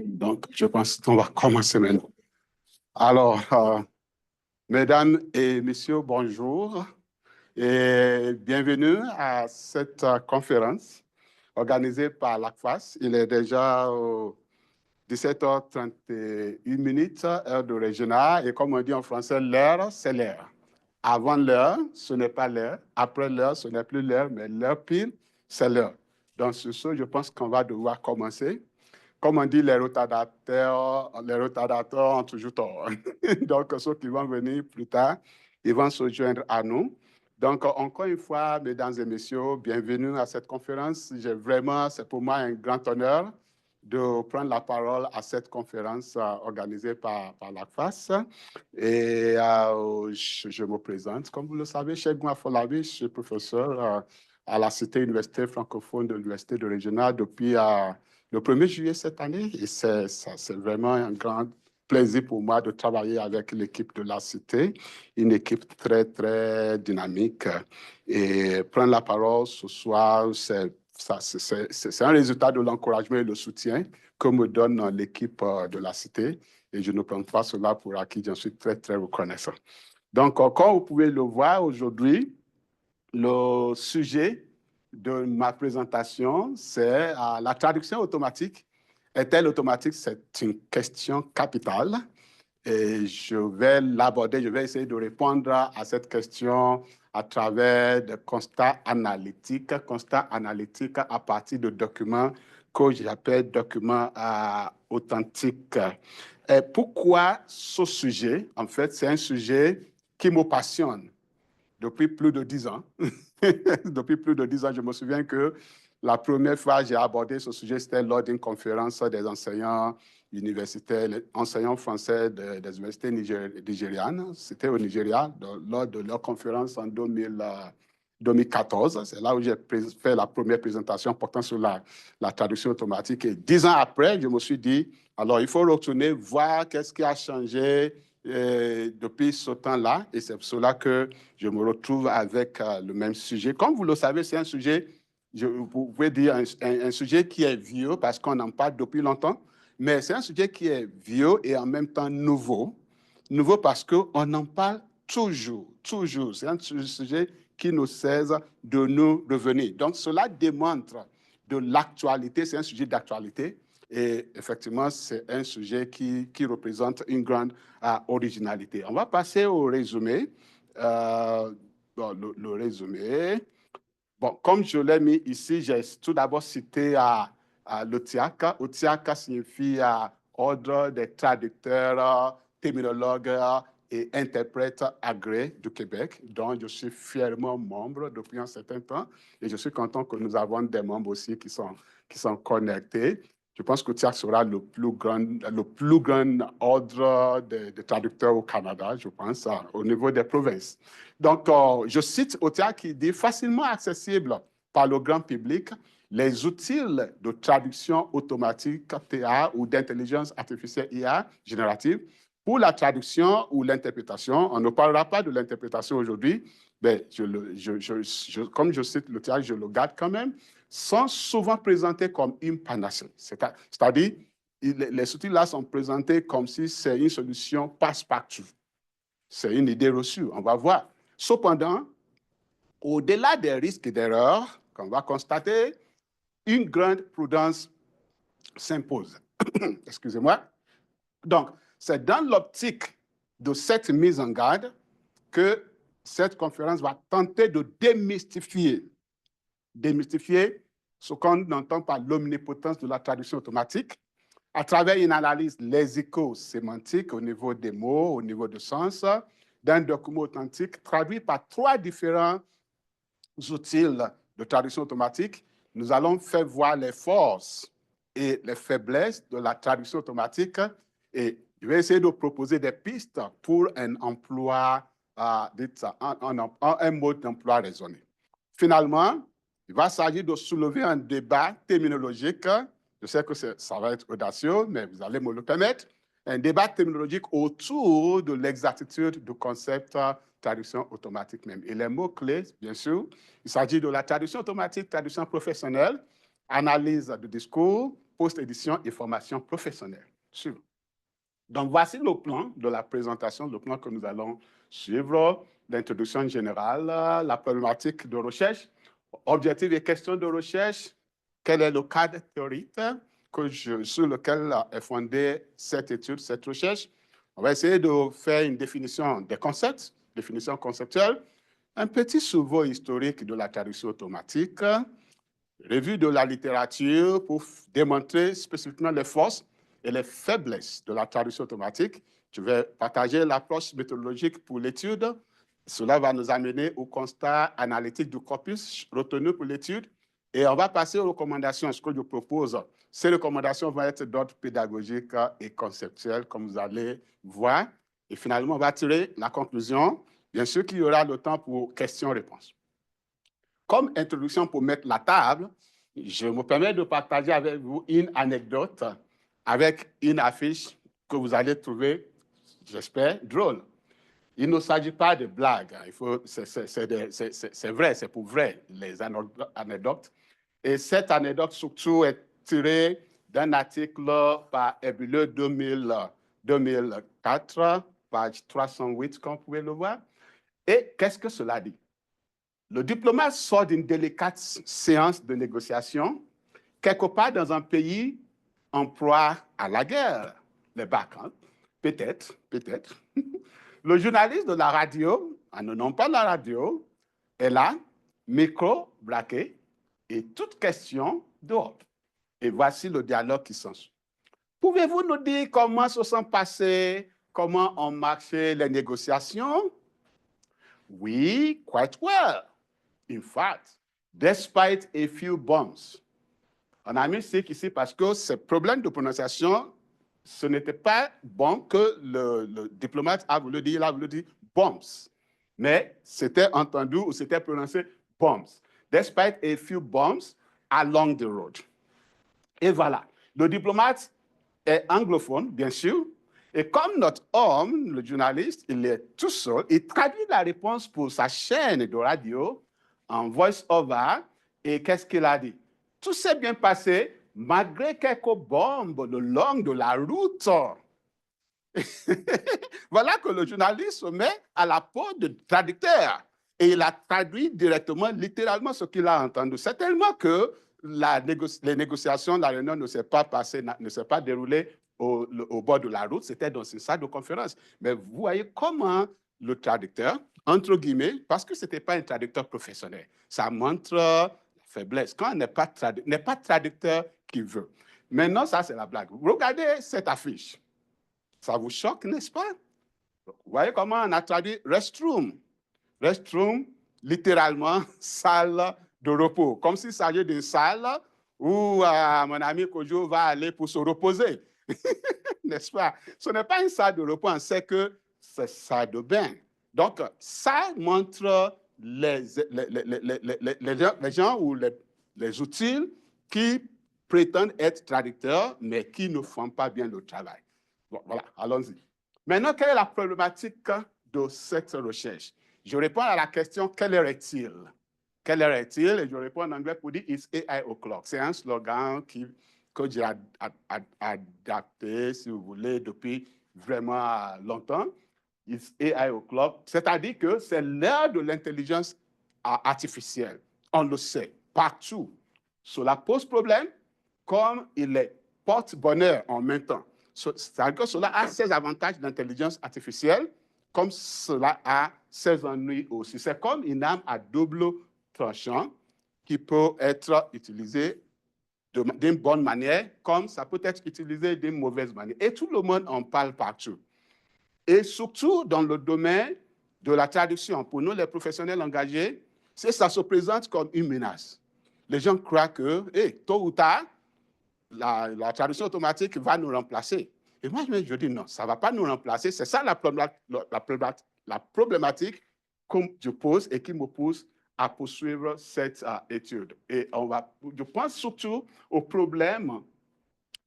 Donc, je pense qu'on va commencer maintenant. Alors, mesdames et messieurs, bonjour et bienvenue à cette conférence organisée par l'ACFAS. Il est déjà 17h31, heure de régional, et comme on dit en français, l'heure, c'est l'heure. Avant l'heure, ce n'est pas l'heure. Après l'heure, ce n'est plus l'heure, mais l'heure pile, c'est l'heure. Donc, sur ce, je pense qu'on va devoir commencer. Comme on dit, les retardateurs ont toujours tort. Donc, ceux qui vont venir plus tard, ils vont se joindre à nous. Donc, encore une fois, mesdames et messieurs, bienvenue à cette conférence. C'est pour moi un grand honneur de prendre la parole à cette conférence organisée par l'ACFAS. Et je me présente, comme vous le savez, Cheikh Afolabi, je suis professeur à la Cité universitaire francophone de l'Université de Régional depuis le 1er juillet cette année. Et c'est vraiment un grand plaisir pour moi de travailler avec l'équipe de la Cité, une équipe très, très dynamique. Et prendre la parole ce soir, c'est un résultat de l'encouragement et le soutien que me donne l'équipe de la Cité. Et je ne prends pas cela pour acquis, j'en suis très, très reconnaissant. Donc, comme vous pouvez le voir aujourd'hui, le sujet de ma présentation, c'est la traduction automatique. Est-elle automatique? C'est une question capitale. Et je vais l'aborder, je vais essayer de répondre à cette question à travers des constats analytiques à partir de documents que j'appelle documents authentiques. Et pourquoi ce sujet? En fait, c'est un sujet qui me passionne depuis plus de 10 ans. Depuis plus de 10 ans, je me souviens que la première fois que j'ai abordé ce sujet, c'était lors d'une conférence des enseignants universitaires, les enseignants français des universités nigérianes. C'était au Nigeria, lors de leur conférence en 2014. C'est là où j'ai fait la première présentation portant sur la traduction automatique. Et 10 ans après, je me suis dit, alors il faut retourner voir qu'est-ce qui a changé depuis ce temps-là, et c'est pour cela que je me retrouve avec le même sujet. Comme vous le savez, c'est un sujet, vous pouvez dire un sujet qui est vieux parce qu'on en parle depuis longtemps, mais c'est un sujet qui est vieux et en même temps nouveau. Nouveau parce qu'on en parle toujours. C'est un sujet qui ne cesse de nous revenir. Donc, cela démontre de l'actualité, c'est un sujet d'actualité. Et effectivement, c'est un sujet qui représente une grande originalité. On va passer au résumé. Le résumé. Bon, comme je l'ai mis ici, j'ai tout d'abord cité l'OTIAC. OTIAC signifie Ordre des traducteurs, terminologues et interprètes agréés du Québec, dont je suis fièrement membre depuis un certain temps. Et je suis content que nous avons des membres aussi qui sont connectés. Je pense que OTIAC sera le plus grand ordre de traducteurs au Canada, je pense, au niveau des provinces. Donc, je cite OTIAC qui dit « facilement accessible par le grand public, les outils de traduction automatique TA ou d'intelligence artificielle IA générative pour la traduction ou l'interprétation. » On ne parlera pas de l'interprétation aujourd'hui, mais comme je cite l'OTIAC, je le garde quand même, sont souvent présentés comme une panacée. C'est-à-dire, les outils-là sont présentés comme si c'est une solution passe-partout. C'est une idée reçue, on va voir. Cependant, au-delà des risques d'erreur qu'on va constater, une grande prudence s'impose. Excusez-moi. Donc, c'est dans l'optique de cette mise en garde que cette conférence va tenter de démystifier ce qu'on entend par l'omnipotence de la traduction automatique à travers une analyse lexico-sémantique au niveau des mots, au niveau du sens, d'un document authentique traduit par 3 différents outils de traduction automatique. Nous allons faire voir les forces et les faiblesses de la traduction automatique et je vais essayer de proposer des pistes pour un emploi, un mode d'emploi raisonné. Finalement, il va s'agir de soulever un débat terminologique. Je sais que ça va être audacieux, mais vous allez me le permettre. Un débat terminologique autour de l'exactitude du concept traduction automatique même. Et les mots-clés, bien sûr, il s'agit de la traduction automatique, traduction professionnelle, analyse de discours, post-édition et formation professionnelle. Suivre. Donc, voici le plan de la présentation, le plan que nous allons suivre, l'introduction générale, la problématique de recherche, objectifs et questions de recherche, quel est le cadre théorique sur lequel est fondée cette étude, cette recherche. On va essayer de faire une définition des concepts, définition conceptuelle, un petit survol historique de la traduction automatique, revue de la littérature pour démontrer spécifiquement les forces et les faiblesses de la traduction automatique. Je vais partager l'approche méthodologique pour l'étude. Cela va nous amener au constat analytique du corpus retenu pour l'étude. Et on va passer aux recommandations, ce que je propose. Ces recommandations vont être d'ordre pédagogique et conceptuel, comme vous allez voir. Et finalement, on va tirer la conclusion. Bien sûr qu'il y aura le temps pour questions-réponses. Comme introduction pour mettre la table, je me permets de partager avec vous une anecdote avec une affiche que vous allez trouver, j'espère, drôle. Il ne s'agit pas de blagues, c'est vrai, c'est pour vrai, les anecdotes. Et cette anecdote, surtout, est tirée d'un article par Ebuleux 2004, page 308, comme vous pouvez le voir. Et qu'est-ce que cela dit? Le diplomate sort d'une délicate séance de négociation, quelque part dans un pays en proie à la guerre, les bacs, hein? Peut-être. Le journaliste de la radio, en ne nommant pas la radio, est là, micro braqué, et toute question dehors. Et voici le dialogue qui s'ensuit. Pouvez-vous nous dire comment se sont passées, comment ont marché les négociations? Oui, quite well. In fact, despite a few bumps. On a mis C ici parce que ce problème de prononciation, ce n'était pas bon que le diplomate a voulu dire, il a voulu dire bumps. Mais c'était entendu ou c'était prononcé bumps. Despite a few bumps along the road. Et voilà. Le diplomate est anglophone, bien sûr. Et comme notre homme, le journaliste, il est tout seul, il traduit la réponse pour sa chaîne de radio en voice-over. Et qu'est-ce qu'il a dit? Tout s'est bien passé, malgré quelques bombes le long de la route. Voilà que le journaliste se met à la peau de traducteur. Et il a traduit directement, littéralement, ce qu'il a entendu. Certainement que les négociations, la réunion ne s'est pas passée, ne s'est pas déroulée au bord de la route, c'était dans une salle de conférence. Mais vous voyez comment le traducteur, entre guillemets, parce que ce n'était pas un traducteur professionnel, ça montre la faiblesse. Quand on n'est pas traducteur qui veut. Maintenant, ça, c'est la blague. Regardez cette affiche. Ça vous choque, n'est-ce pas? Vous voyez comment on a traduit restroom. Restroom, littéralement, salle de repos. Comme s'il s'agit d'une salle où mon ami Kojo va aller pour se reposer. N'est-ce pas? Ce n'est pas une salle de repos, on sait que c'est salle de bain. Donc, ça montre les gens ou les outils qui prétendent être traducteurs, mais qui ne font pas bien le travail. Bon, voilà, allons-y. Maintenant, quelle est la problématique de cette recherche? Je réponds à la question, quelle heure est-il? Quelle heure est-il? Et je réponds en anglais pour dire, it's AI o'clock. C'est un slogan que j'ai adapté, si vous voulez, depuis vraiment longtemps. It's AI o'clock. C'est-à-dire que c'est l'heure de l'intelligence artificielle. On le sait, partout. Cela pose problème, comme il est porte-bonheur en même temps. C'est-à-dire que cela a ses avantages d'intelligence artificielle, comme cela a ses ennuis aussi. C'est comme une arme à double tranchant qui peut être utilisée d'une bonne manière, comme ça peut être utilisé d'une mauvaise manière. Et tout le monde en parle partout. Et surtout dans le domaine de la traduction. Pour nous, les professionnels engagés, ça se présente comme une menace. Les gens croient que, tôt ou tard, la traduction automatique va nous remplacer. Et moi, je dis non, ça ne va pas nous remplacer. C'est ça la problématique que je pose et qui me pousse à poursuivre cette étude. Et je pense surtout aux problèmes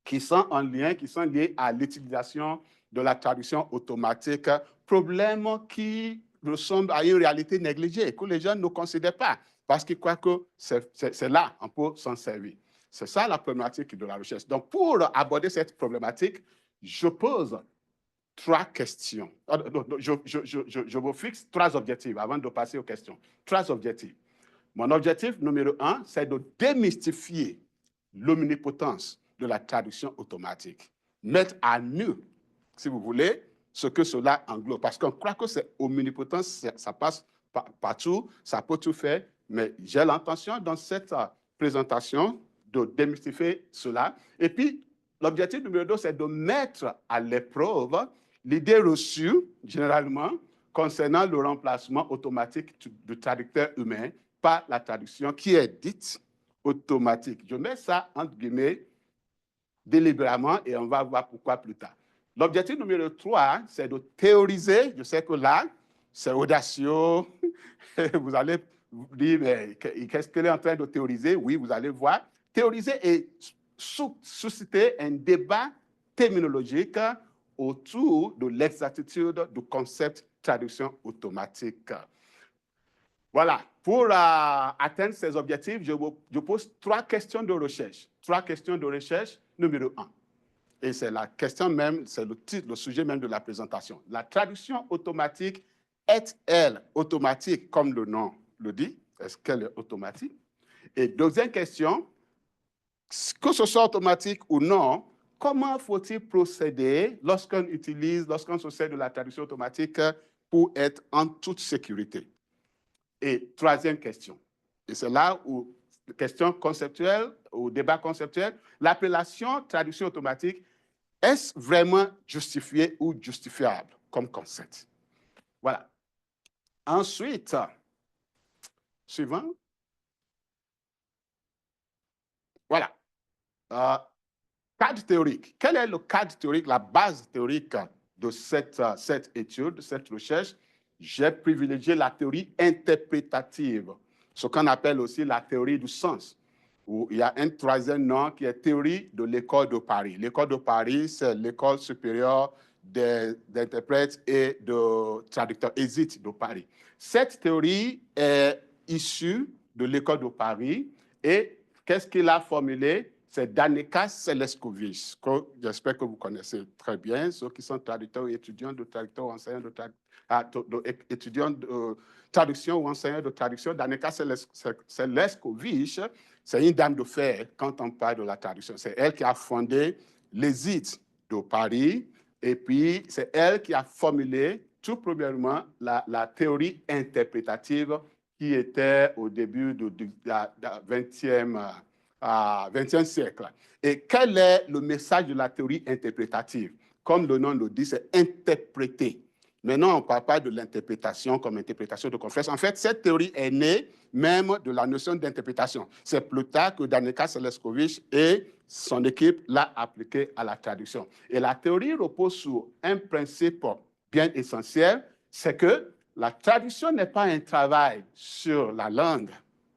qui sont en lien, qui sont liés à l'utilisation de la traduction automatique, problèmes qui ressemblent à une réalité négligée, que les gens ne considèrent pas, parce qu'ils croient que c'est là, on peut s'en servir. C'est ça la problématique de la recherche. Donc, pour aborder cette problématique, je pose 3 questions. Je vous fixe 3 objectifs avant de passer aux questions. 3 objectifs. Mon objectif numéro 1, c'est de démystifier l'omnipotence de la traduction automatique. Mettre à nu, si vous voulez, ce que cela englobe. Parce qu'on croit que c'est omnipotence, ça passe partout, ça peut tout faire, mais j'ai l'intention dans cette présentation de démystifier cela. Et puis, l'objectif numéro 2, c'est de mettre à l'épreuve l'idée reçue, généralement, concernant le remplacement automatique du traducteur humain par la traduction qui est dite automatique. Je mets ça entre guillemets délibérément et on va voir pourquoi plus tard. L'objectif numéro 3, c'est de théoriser. Je sais que là, c'est audacieux. Vous allez vous dire, mais qu'est-ce qu'elle est en train de théoriser? Oui, vous allez voir. Théoriser et susciter un débat terminologique autour de l'exactitude du concept traduction automatique. Voilà. Pour atteindre ces objectifs, je pose 3 questions de recherche. 3 questions de recherche, numéro 1. Et c'est la question même, c'est le sujet même de la présentation. La traduction automatique est-elle automatique, comme le nom le dit? Est-ce qu'elle est automatique? Et deuxième question, que ce soit automatique ou non, comment faut-il procéder lorsqu'on se sert de la traduction automatique pour être en toute sécurité? Et troisième question, et c'est là où, question conceptuelle, ou débat conceptuel, l'appellation traduction automatique, est-ce vraiment justifié ou justifiable comme concept? Voilà. Ensuite, suivant. Voilà. Cadre théorique. Quel est le cadre théorique, la base théorique de cette étude, de cette recherche? J'ai privilégié la théorie interprétative, ce qu'on appelle aussi la théorie du sens, où il y a un troisième nom qui est théorie de l'école de Paris. L'école de Paris, c'est l'école supérieure d'interprètes et de traducteurs, ESIT de Paris. Cette théorie est issue de l'école de Paris et qu'est-ce qu'il a formulé? C'est Danica Seleskovic, que j'espère que vous connaissez très bien, ceux qui sont traducteurs et étudiants de traducteurs ou enseignants étudiants de traduction ou enseignants de traduction. Danica Seleskovic, c'est une dame de fer quand on parle de la traduction. C'est elle qui a fondé l'ESIT de Paris et puis c'est elle qui a formulé tout premièrement la théorie interprétative qui était au début du 20e siècle. Et quel est le message de la théorie interprétative? Comme le nom le dit, c'est interpréter. Maintenant, on ne parle pas de l'interprétation comme interprétation de conférence. En fait, cette théorie est née même de la notion d'interprétation. C'est plus tard que Danica Seleskovic et son équipe l'a appliquée à la traduction. Et la théorie repose sur un principe bien essentiel, c'est que la traduction n'est pas un travail sur la langue.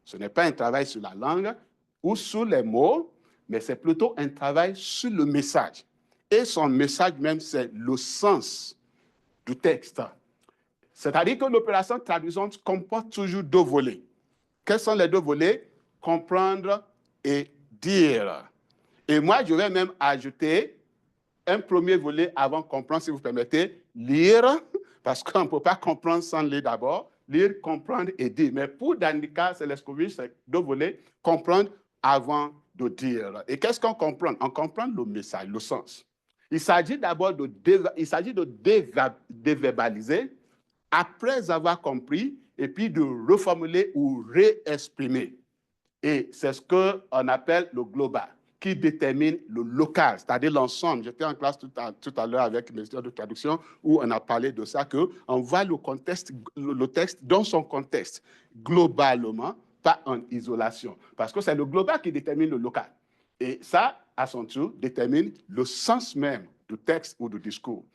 Ce n'est pas un travail sur la langue ou sur les mots, mais c'est plutôt un travail sur le message. Et son message même, c'est le sens du texte. C'est-à-dire que l'opération traduisante comporte toujours 2 volets. Quels sont les 2 volets? Comprendre et dire. Et moi, je vais même ajouter un premier volet avant de comprendre, si vous permettez, lire, parce qu'on ne peut pas comprendre sans lire d'abord, lire, comprendre et dire. Mais pour Danica Seleskovic, c'est 2 volets, comprendre avant de dire. Et qu'est-ce qu'on comprend? On comprend le message, le sens. Il s'agit d'abord de déverbaliser après avoir compris et puis de reformuler ou réexprimer. Et c'est ce qu'on appelle le global, qui détermine le local, c'est-à-dire l'ensemble. J'étais en classe tout à l'heure avec mes étudiants de traduction où on a parlé de ça, qu'on voit le texte dans son contexte, globalement, pas en isolation. Parce que c'est le global qui détermine le local. Et ça, à son tour, détermine le sens même du texte ou du discours.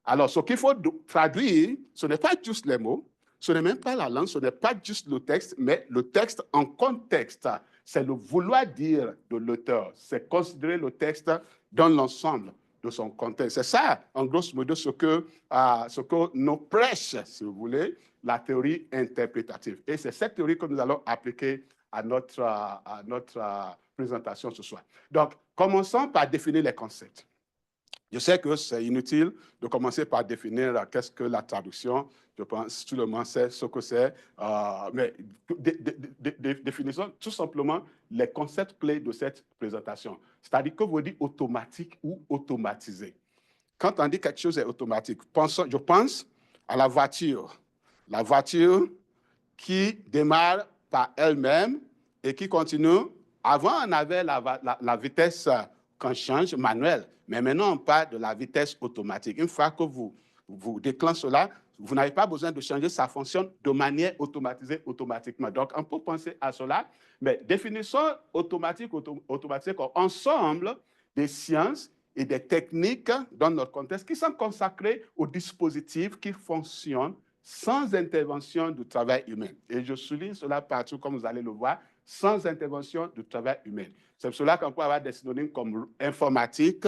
Alors, ce qu'il faut traduire, ce n'est pas juste les mots, ce n'est même pas la langue, ce n'est pas juste le texte, mais le texte en contexte. C'est le vouloir dire de l'auteur. C'est considérer le texte dans l'ensemble de son contexte. C'est ça, en grosso modo, ce que nous prêche, si vous voulez, la théorie interprétative. Et c'est cette théorie que nous allons appliquer à notre présentation ce soir. Donc, commençons par définir les concepts. Je sais que c'est inutile de commencer par définir qu'est-ce que la traduction. Je pense que tout le monde sait ce que c'est, mais définissons tout simplement les concepts clés de cette présentation. C'est-à-dire que vous dites automatique ou automatisé. Quand on dit quelque chose est automatique, je pense à la voiture. La voiture qui démarre par elle-même et qui continue. Avant, on avait la vitesse qu'on change manuelle, mais maintenant, on parle de la vitesse automatique. Une fois que vous déclenchez cela, vous n'avez pas besoin de changer, ça fonctionne de manière automatisée automatiquement. Donc, on peut penser à cela, mais définissons automatique comme ensemble des sciences et des techniques dans notre contexte qui sont consacrées aux dispositifs qui fonctionnent sans intervention du travail humain. Et je souligne cela partout, comme vous allez le voir, sans intervention du travail humain. C'est pour cela qu'on peut avoir des synonymes comme informatique,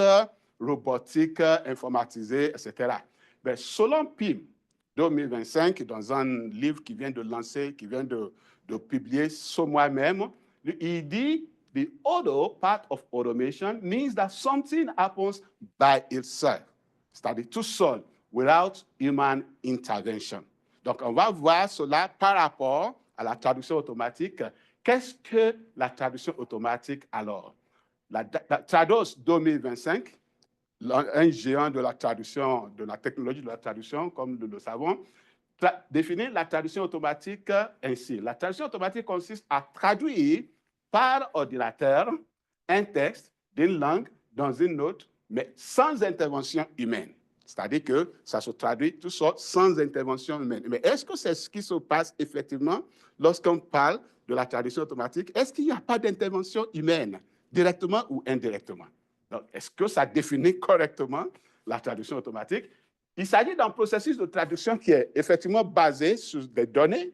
robotique, informatisé, etc. Mais selon PIM 2025, dans un livre qui vient de lancer, qui vient de publier ce mois même, il dit the auto part of automation means that something happens by itself, c'est-à-dire tout seul, without human intervention. Donc, on va voir cela par rapport à la traduction automatique. Qu'est-ce que la traduction automatique alors? La Trados 2025, un géant de la traduction, de la technologie de la traduction, comme nous le savons, définit la traduction automatique ainsi. La traduction automatique consiste à traduire par ordinateur un texte d'une langue dans une autre, mais sans intervention humaine. C'est-à-dire que ça se traduit tout ça sans intervention humaine. Mais est-ce que c'est ce qui se passe effectivement lorsqu'on parle de la traduction automatique? Est-ce qu'il n'y a pas d'intervention humaine, directement ou indirectement? Donc, est-ce que ça définit correctement la traduction automatique? Il s'agit d'un processus de traduction qui est effectivement basé sur des données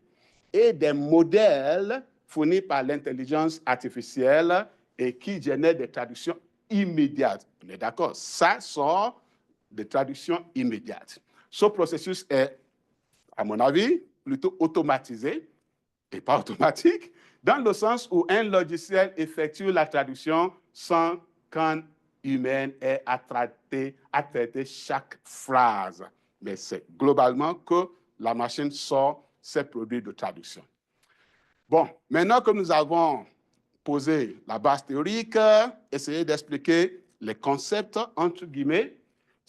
et des modèles fournis par l'intelligence artificielle et qui génère des traductions immédiates. On est d'accord? Ça sort des traductions immédiates. Ce processus est, à mon avis, plutôt automatisé et pas automatique, dans le sens où un logiciel effectue la traduction sans qu'un humain ait à traiter chaque phrase. Mais c'est globalement que la machine sort ses produits de traduction. Bon, maintenant que nous avons posé la base théorique, essayé d'expliquer les concepts, entre guillemets,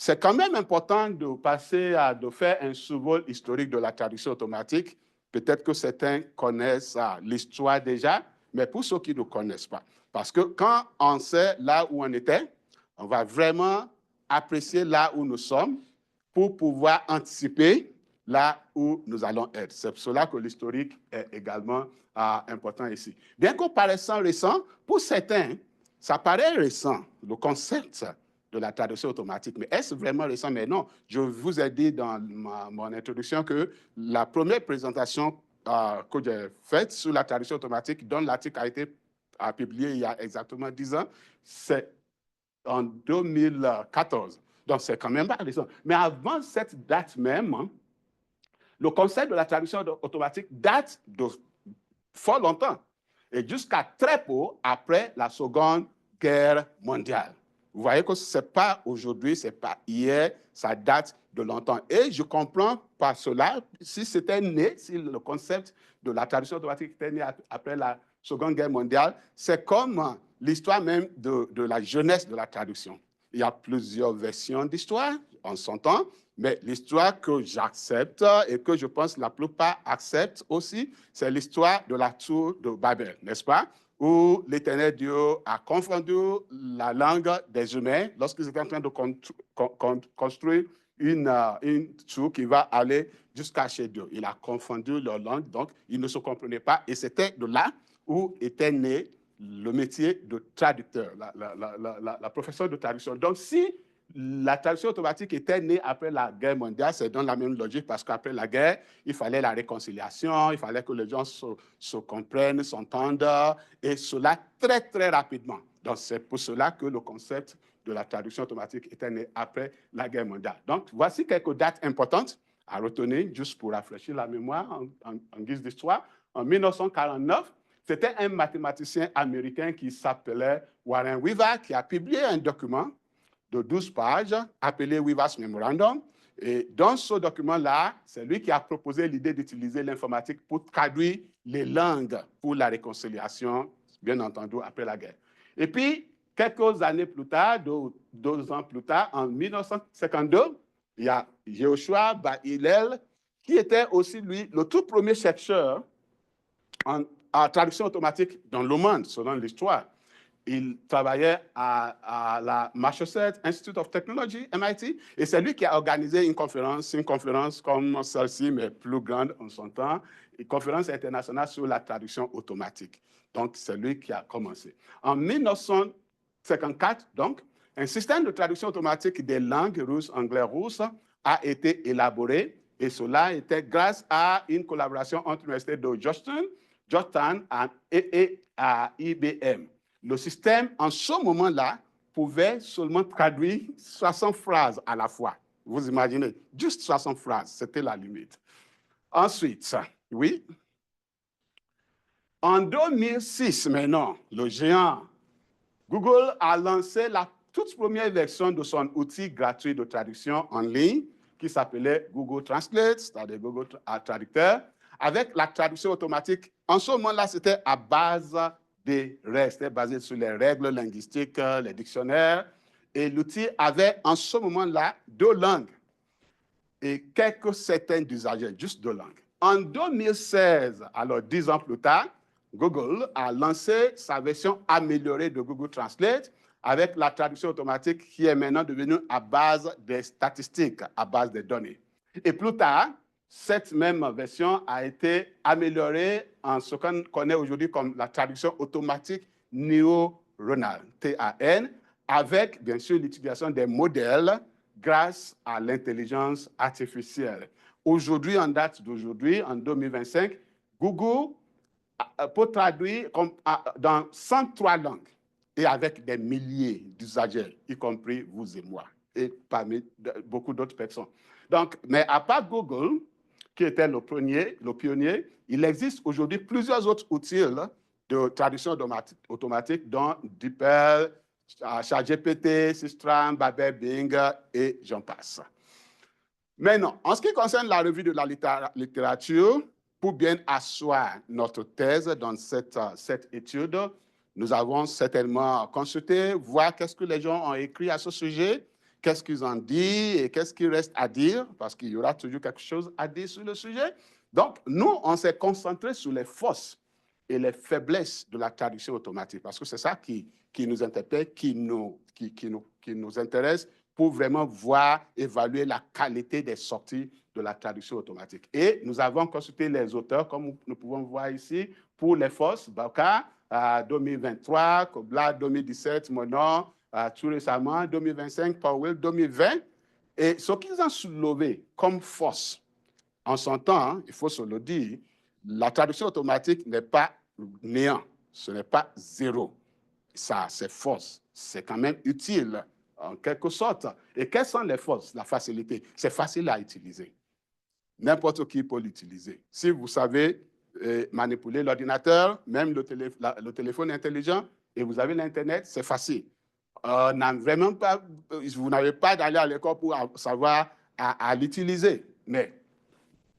c'est quand même important de faire un survol historique de la traduction automatique. Peut-être que certains connaissent l'histoire déjà, mais pour ceux qui ne connaissent pas. Parce que quand on sait là où on était, on va vraiment apprécier là où nous sommes pour pouvoir anticiper là où nous allons être. C'est pour cela que l'historique est également important ici. Bien qu'au paraissant récent, pour certains, ça paraît récent, le concept de la traduction automatique. Mais est-ce vraiment récent? Mais non, je vous ai dit dans mon introduction que la première présentation que j'ai faite sur la traduction automatique, dont l'article a été publié il y a exactement 10 ans, c'est en 2014. Donc, c'est quand même pas récent. Mais avant cette date même, le concept de la traduction automatique date de fort longtemps, et jusqu'à très peu après la Seconde Guerre mondiale. Vous voyez que ce n'est pas aujourd'hui, ce n'est pas hier, ça date de longtemps. Et je comprends par cela, si c'était né, si le concept de la traduction automatique était né après la Seconde Guerre mondiale, c'est comme l'histoire même de la jeunesse de la traduction. Il y a plusieurs versions d'histoire, on s'entend, mais l'histoire que j'accepte et que je pense la plupart acceptent aussi, c'est l'histoire de la tour de Babel, n'est-ce pas? Où l'Éternel Dieu a confondu la langue des humains lorsqu'ils étaient en train de construire une tour qui va aller jusqu'à chez Dieu. Il a confondu leur langue, donc ils ne se comprenaient pas. Et c'était de là où était né le métier de traducteur, la profession de traduction. Donc, si la traduction automatique était née après la guerre mondiale, c'est dans la même logique, parce qu'après la guerre, il fallait la réconciliation, il fallait que les gens se comprennent, s'entendent, et cela très, très rapidement. Donc, c'est pour cela que le concept de la traduction automatique était né après la guerre mondiale. Donc, voici quelques dates importantes à retenir, juste pour rafraîchir la mémoire en guise d'histoire. En 1949, C'était un mathématicien américain qui s'appelait Warren Weaver, qui a publié un document de 12 pages appelé Weaver's Memorandum. Et dans ce document-là, c'est lui qui a proposé l'idée d'utiliser l'informatique pour traduire les langues pour la réconciliation, bien entendu, après la guerre. Et puis, quelques années plus tard, 2 ans plus tard, en 1952, il y a Yehoshua Bar Hillel, qui était aussi, lui, le tout premier chercheur en traduction automatique dans le monde, selon l'histoire. Il travaillait à la Massachusetts Institute of Technology, MIT, et c'est lui qui a organisé une conférence comme celle-ci, mais plus grande en son temps, une conférence internationale sur la traduction automatique. Donc, c'est lui qui a commencé. En 1954, donc, un système de traduction automatique des langues russes, anglais, russes a été élaboré, et cela était grâce à une collaboration entre l'université de Georgetown et à IBM. Le système, en ce moment-là, pouvait seulement traduire 60 phrases à la fois. Vous imaginez, juste 60 phrases, c'était la limite. Ensuite, oui, en 2006, maintenant, le géant Google a lancé la toute première version de son outil gratuit de traduction en ligne qui s'appelait Google Translate, c'est-à-dire Google Traducteur, avec la traduction automatique. En ce moment-là, c'était à base des règles, c'était basé sur les règles linguistiques, les dictionnaires, et l'outil avait en ce moment-là 2 langues et quelques centaines d'usagers, juste 2 langues. En 2016, alors 10 ans plus tard, Google a lancé sa version améliorée de Google Translate avec la traduction automatique qui est maintenant devenue à base des statistiques, à base des données. Et plus tard, cette même version a été améliorée en ce qu'on connaît aujourd'hui comme la traduction automatique neuronale, TAN, avec bien sûr l'utilisation des modèles grâce à l'intelligence artificielle. Aujourd'hui, en date d'aujourd'hui, en 2025, Google peut traduire dans 103 langues et avec des milliers d'usagers, y compris vous et moi, et parmi beaucoup d'autres personnes. Donc, mais à part Google, qui était le pionnier, il existe aujourd'hui plusieurs autres outils de traduction automatique, dont DeepL, ChatGPT, Systram, Babel, Bing, et j'en passe. Maintenant, en ce qui concerne la revue de la littérature, pour bien asseoir notre thèse dans cette étude, nous avons certainement consulté, voir qu'est-ce que les gens ont écrit à ce sujet, qu'est-ce qu'ils ont dit et qu'est-ce qu'il reste à dire, parce qu'il y aura toujours quelque chose à dire sur le sujet. Donc, nous, on s'est concentré sur les forces et les faiblesses de la traduction automatique, parce que c'est ça qui nous interpelle, qui nous intéresse pour vraiment voir, évaluer la qualité des sorties de la traduction automatique. Et nous avons consulté les auteurs, comme nous pouvons voir ici, pour les forces, Bauka, 2023, Kobla, 2017, Monon, tout récemment, 2025, Powell, 2020. Et ce qu'ils ont soulevé comme force, en son temps, hein, il faut se le dire, la traduction automatique n'est pas néant, ce n'est pas zéro. Ça, c'est force, c'est quand même utile, en quelque sorte. Et quelles sont les forces? La facilité. C'est facile à utiliser. N'importe qui peut l'utiliser. Si vous savez manipuler l'ordinateur, même le téléphone intelligent, et vous avez l'Internet, c'est facile. Vraiment pas, vous n'avez pas d'aller à l'école pour savoir à l'utiliser. Mais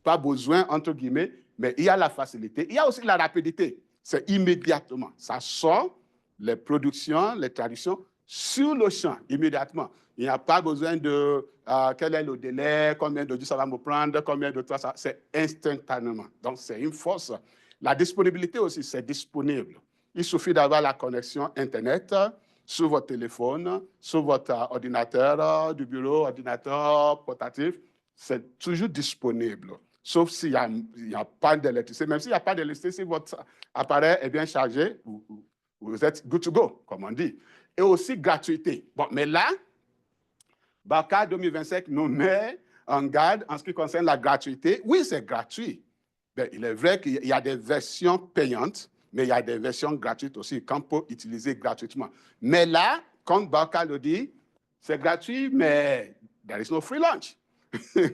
pas besoin, entre guillemets, mais il y a la facilité. Il y a aussi la rapidité. C'est immédiatement. Ça sort les productions, les traductions sur le champ, immédiatement. Il n'y a pas besoin de quel est le délai, combien de jours ça va me prendre, combien de temps ça... C'est instantanément. Donc, c'est une force. La disponibilité aussi, c'est disponible. Il suffit d'avoir la connexion Internet sur votre téléphone, sur votre ordinateur du bureau, ordinateur portatif. C'est toujours disponible. Sauf s'il n'y a pas d'électricité. Même s'il n'y a pas d'électricité, si votre appareil est bien chargé, vous êtes good to go, comme on dit. Et aussi gratuité. Bon, mais là, Bauka 2025 nous met en garde en ce qui concerne la gratuité. Oui, c'est gratuit. Mais il est vrai qu'il y a des versions payantes, mais il y a des versions gratuites aussi qu'on peut utiliser gratuitement. Mais là, comme Bauka le dit, c'est gratuit, mais there is no free lunch,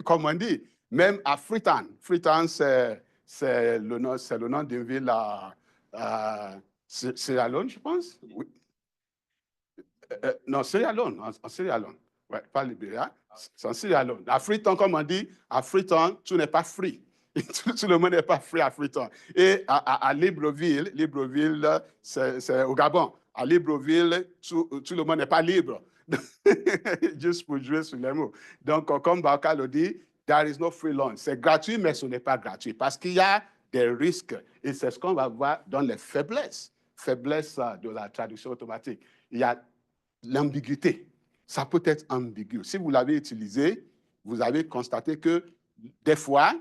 comme on dit. Même à Freetown. Freetown, c'est le nom d'une ville Sierra Leone, je pense. Oui. Non, Sierra Leone, en Sierra Leone. Ouais, pas Libéria, c'est en Sierra Leone. À Freetown, comme on dit, à Freetown, tout n'est pas free. Tout le monde n'est pas free à Freetown. Et à Libreville, c'est au Gabon. À Libreville, tout le monde n'est pas libre. Juste pour jouer sur les mots. Donc, comme Bauka le dit, there is no free lunch. C'est gratuit, mais ce n'est pas gratuit parce qu'il y a des risques. Et c'est ce qu'on va voir dans les faiblesses de la traduction automatique. Il y a l'ambiguïté. Ça peut être ambigu. Si vous l'avez utilisé, vous avez constaté que des fois,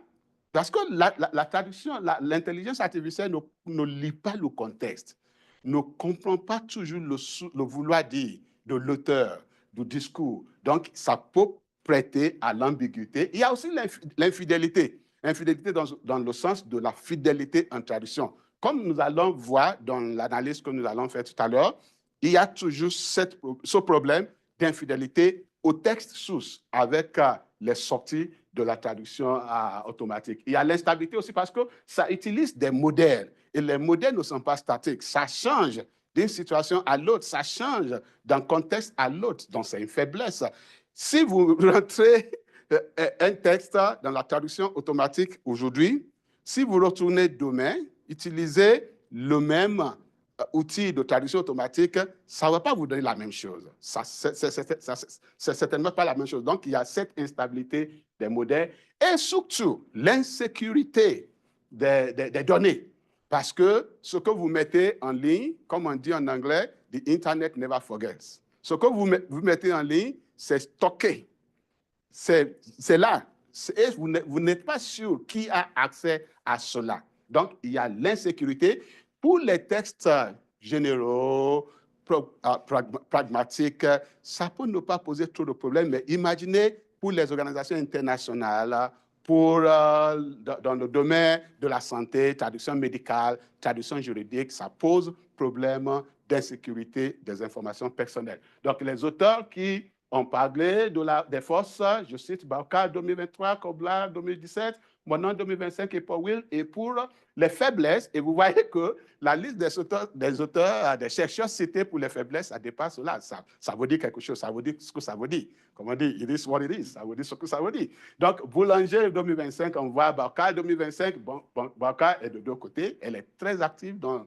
parce que la traduction, l'intelligence artificielle ne lit pas le contexte, ne comprend pas toujours le vouloir dire de l'auteur, du discours. Donc, ça peut prêter à l'ambiguïté. Il y a aussi l'infidélité. Infidélité dans le sens de la fidélité en traduction. Comme nous allons voir dans l'analyse que nous allons faire tout à l'heure, il y a toujours ce problème d'infidélité au texte source avec les sorties de la traduction automatique. Il y a l'instabilité aussi parce que ça utilise des modèles et les modèles ne sont pas statiques. Ça change d'une situation à l'autre, ça change d'un contexte à l'autre. Donc, c'est une faiblesse. Si vous rentrez un texte dans la traduction automatique aujourd'hui, si vous retournez demain, utilisez le même outil de traduction automatique, ça ne va pas vous donner la même chose. C'est certainement pas la même chose. Donc, il y a cette instabilité des modèles et surtout l'insécurité des données. Parce que ce que vous mettez en ligne, comme on dit en anglais, the internet never forgets. Ce que vous mettez en ligne, c'est stocké. C'est là. Et vous n'êtes pas sûr qui a accès à cela. Donc, il y a l'insécurité. Pour les textes généraux, pragmatiques, ça peut ne pas poser trop de problèmes, mais imaginez pour les organisations internationales, dans le domaine de la santé, traduction médicale, traduction juridique, ça pose problème d'insécurité des informations personnelles. Donc, les auteurs qui ont parlé des forces, je cite Bauka 2023, Koblar 2017, Monon 2025 et Powell, et pour les faiblesses, et vous voyez que la liste des auteurs, des chercheurs cités pour les faiblesses, ça dépasse là. Ça veut dire quelque chose, ça veut dire ce que ça veut dire. Comme on dit, it is what it is, ça veut dire ce que ça veut dire. Donc, Boulanger 2025, on voit Bauka 2025, Bauka est de deux côtés, elle est très active dans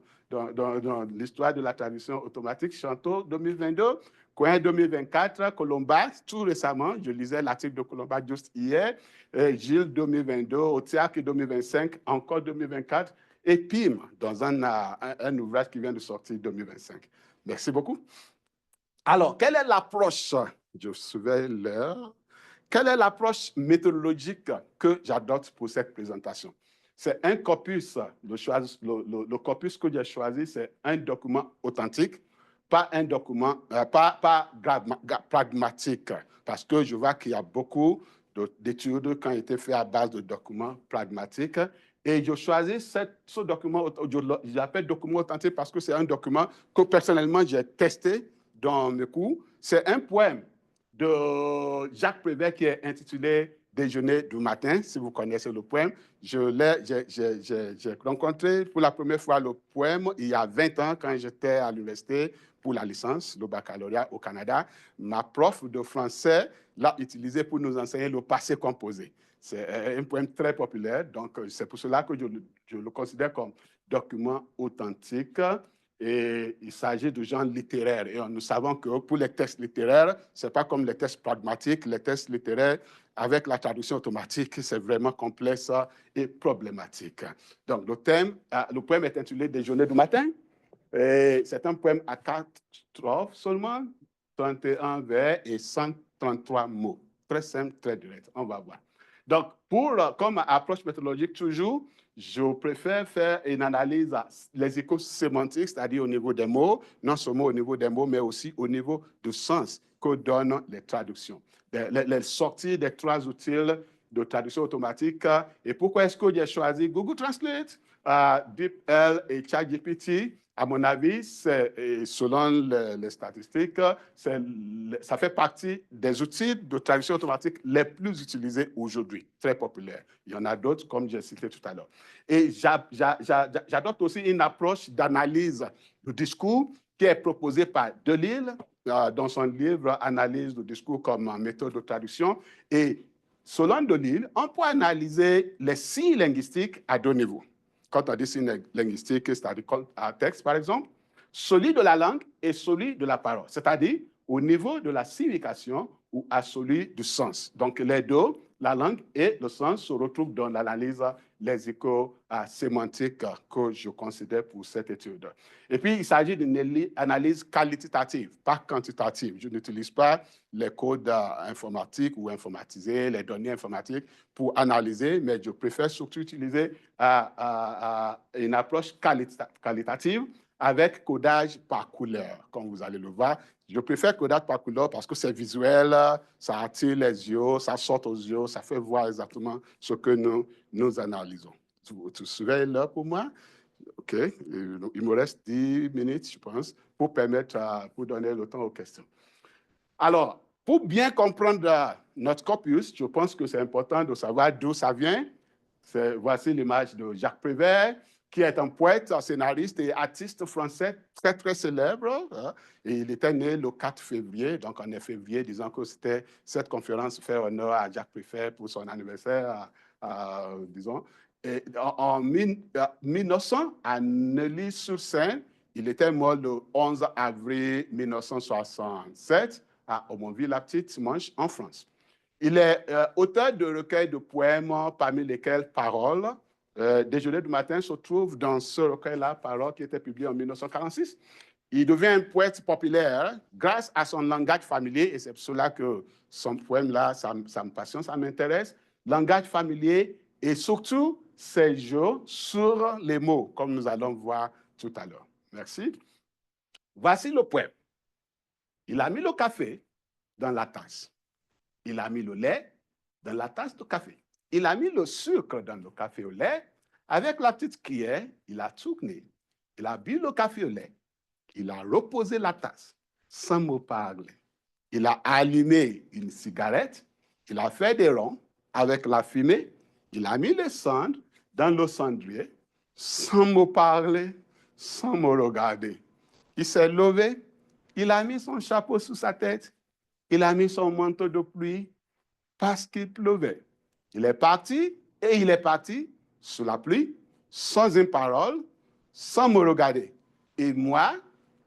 l'histoire de la traduction automatique. Chanteau 2022, Coin 2024, Colomba, tout récemment, je lisais l'article de Colomba juste hier, Gilles 2022, Otiak 2025, encore 2024, et Pim, dans un ouvrage qui vient de sortir 2025. Merci beaucoup. Alors, quelle est l'approche, je surveille l'heure, quelle est l'approche méthodologique que j'adopte pour cette présentation? C'est un corpus, le corpus que j'ai choisi, c'est un document authentique, pas un document, pas pragmatique, parce que je vois qu'il y a beaucoup d'études qui ont été faites à base de documents pragmatiques. Et je choisis ce document, je l'appelle document authentique parce que c'est un document que personnellement j'ai testé dans mes cours. C'est un poème de Jacques Prévert qui est intitulé Déjeuner du matin, si vous connaissez le poème. J'ai rencontré pour la première fois le poème il y a 20 ans quand j'étais à l'université pour la licence, le baccalauréat au Canada. Ma prof de français l'a utilisé pour nous enseigner le passé composé. C'est un poème très populaire, donc c'est pour cela que je le considère comme document authentique. Et il s'agit de genre littéraires. Et nous savons que pour les textes littéraires, ce n'est pas comme les textes pragmatiques. Les textes littéraires, avec la traduction automatique, c'est vraiment complexe et problématique. Donc, le poème est intitulé Déjeuner du matin. C'est un poème à 4 strophes seulement, 31 vers et 133 mots. Très simple, très direct. On va voir. Donc, comme approche méthodologique, toujours, je préfère faire une analyse les échos sémantiques, c'est-à-dire au niveau des mots, non seulement au niveau des mots, mais aussi au niveau du sens que donnent les traductions. Les sorties des 3 outils de traduction automatique. Et pourquoi est-ce que j'ai choisi Google Translate, DeepL et ChatGPT? À mon avis, selon les statistiques, ça fait partie des outils de traduction automatique les plus utilisés aujourd'hui, très populaires. Il y en a d'autres, comme j'ai cité tout à l'heure. Et j'adopte aussi une approche d'analyse du discours qui est proposée par Delille dans son livre « Analyse du discours comme méthode de traduction ». Et selon Delille, on peut analyser les signes linguistiques à deux niveaux. Quand on dit signe linguistique, c'est-à-dire un texte, par exemple, celui de la langue et celui de la parole, c'est-à-dire au niveau de la signification ou à celui du sens. Donc, les deux, la langue et le sens, se retrouvent dans l'analyse lexico-sémantique que je considère pour cette étude. Et puis, il s'agit d'une analyse qualitative, pas quantitative. Je n'utilise pas les codes informatiques ou informatisés, les données informatiques pour analyser, mais je préfère surtout utiliser une approche qualitative avec codage par couleur, comme vous allez le voir. Je préfère codage par couleur parce que c'est visuel, ça attire les yeux, ça saute aux yeux, ça fait voir exactement ce que nous analysons. Tu te souviens là pour moi? OK. Il me reste 10 minutes, je pense, pour pour donner le temps aux questions. Alors, pour bien comprendre notre corpus, je pense que c'est important de savoir d'où ça vient. Voici l'image de Jacques Prévert, qui est un poète, un scénariste et artiste français très, très célèbre. Et il était né le 4 février, donc on est février, disons que c'était cette conférence fait honneur à Jacques Prévert pour son anniversaire, disons. Et en 1900, à Neuilly-sur-Seine, il était mort le 11 avril 1967 à Aumonville-la-Petite-Manche, en France. Il est auteur de recueils de poèmes, parmi lesquels Paroles. Déjeuner du matin se trouve dans ce recueil-là, Paroles, qui était publié en 1946. Il devient un poète populaire grâce à son langage familier, et c'est pour cela que son poème-là, ça me passionne, ça m'intéresse. Langage familier et surtout ses jeux sur les mots, comme nous allons voir tout à l'heure. Merci. Voici le poème. Il a mis le café dans la tasse. Il a mis le lait dans la tasse de café. Il a mis le sucre dans le café au lait. Avec la petite cuillère, il a tourné. Il a bu le café au lait. Il a reposé la tasse sans me parler. Il a allumé une cigarette. Il a fait des ronds avec la fumée. Il a mis les cendres dans le cendrier sans me parler, sans me regarder. Il s'est levé. Il a mis son chapeau sous sa tête. Il a mis son manteau de pluie parce qu'il pleuvait. Il est parti et il est parti sous la pluie, sans une parole, sans me regarder. Et moi,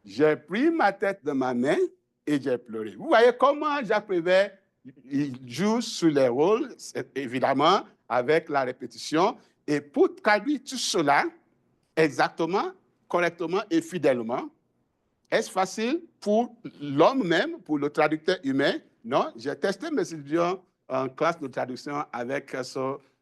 j'ai pris ma tête de ma main et j'ai pleuré. Vous voyez comment Jacques Prévert il joue sur les rôles, évidemment, avec la répétition. Et pour traduire tout cela exactement, correctement et fidèlement, est-ce facile pour l'homme même, pour le traducteur humain? Non, j'ai testé mes étudiants en classe de traduction avec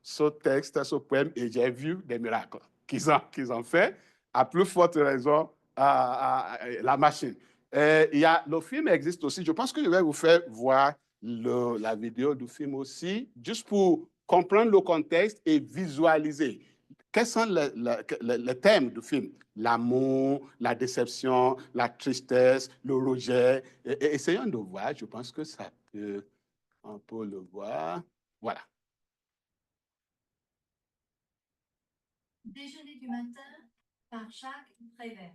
ce texte, ce poème, et j'ai vu des miracles qu'ils ont fait, à plus forte raison la machine. Le film existe aussi. Je pense que je vais vous faire voir la vidéo du film aussi, juste pour comprendre le contexte et visualiser. Quels sont les thèmes du film? L'amour, la déception, la tristesse, le rejet. Essayons de voir, je pense que on peut le voir. Voilà. Déjeuner du matin par Jacques Prévert.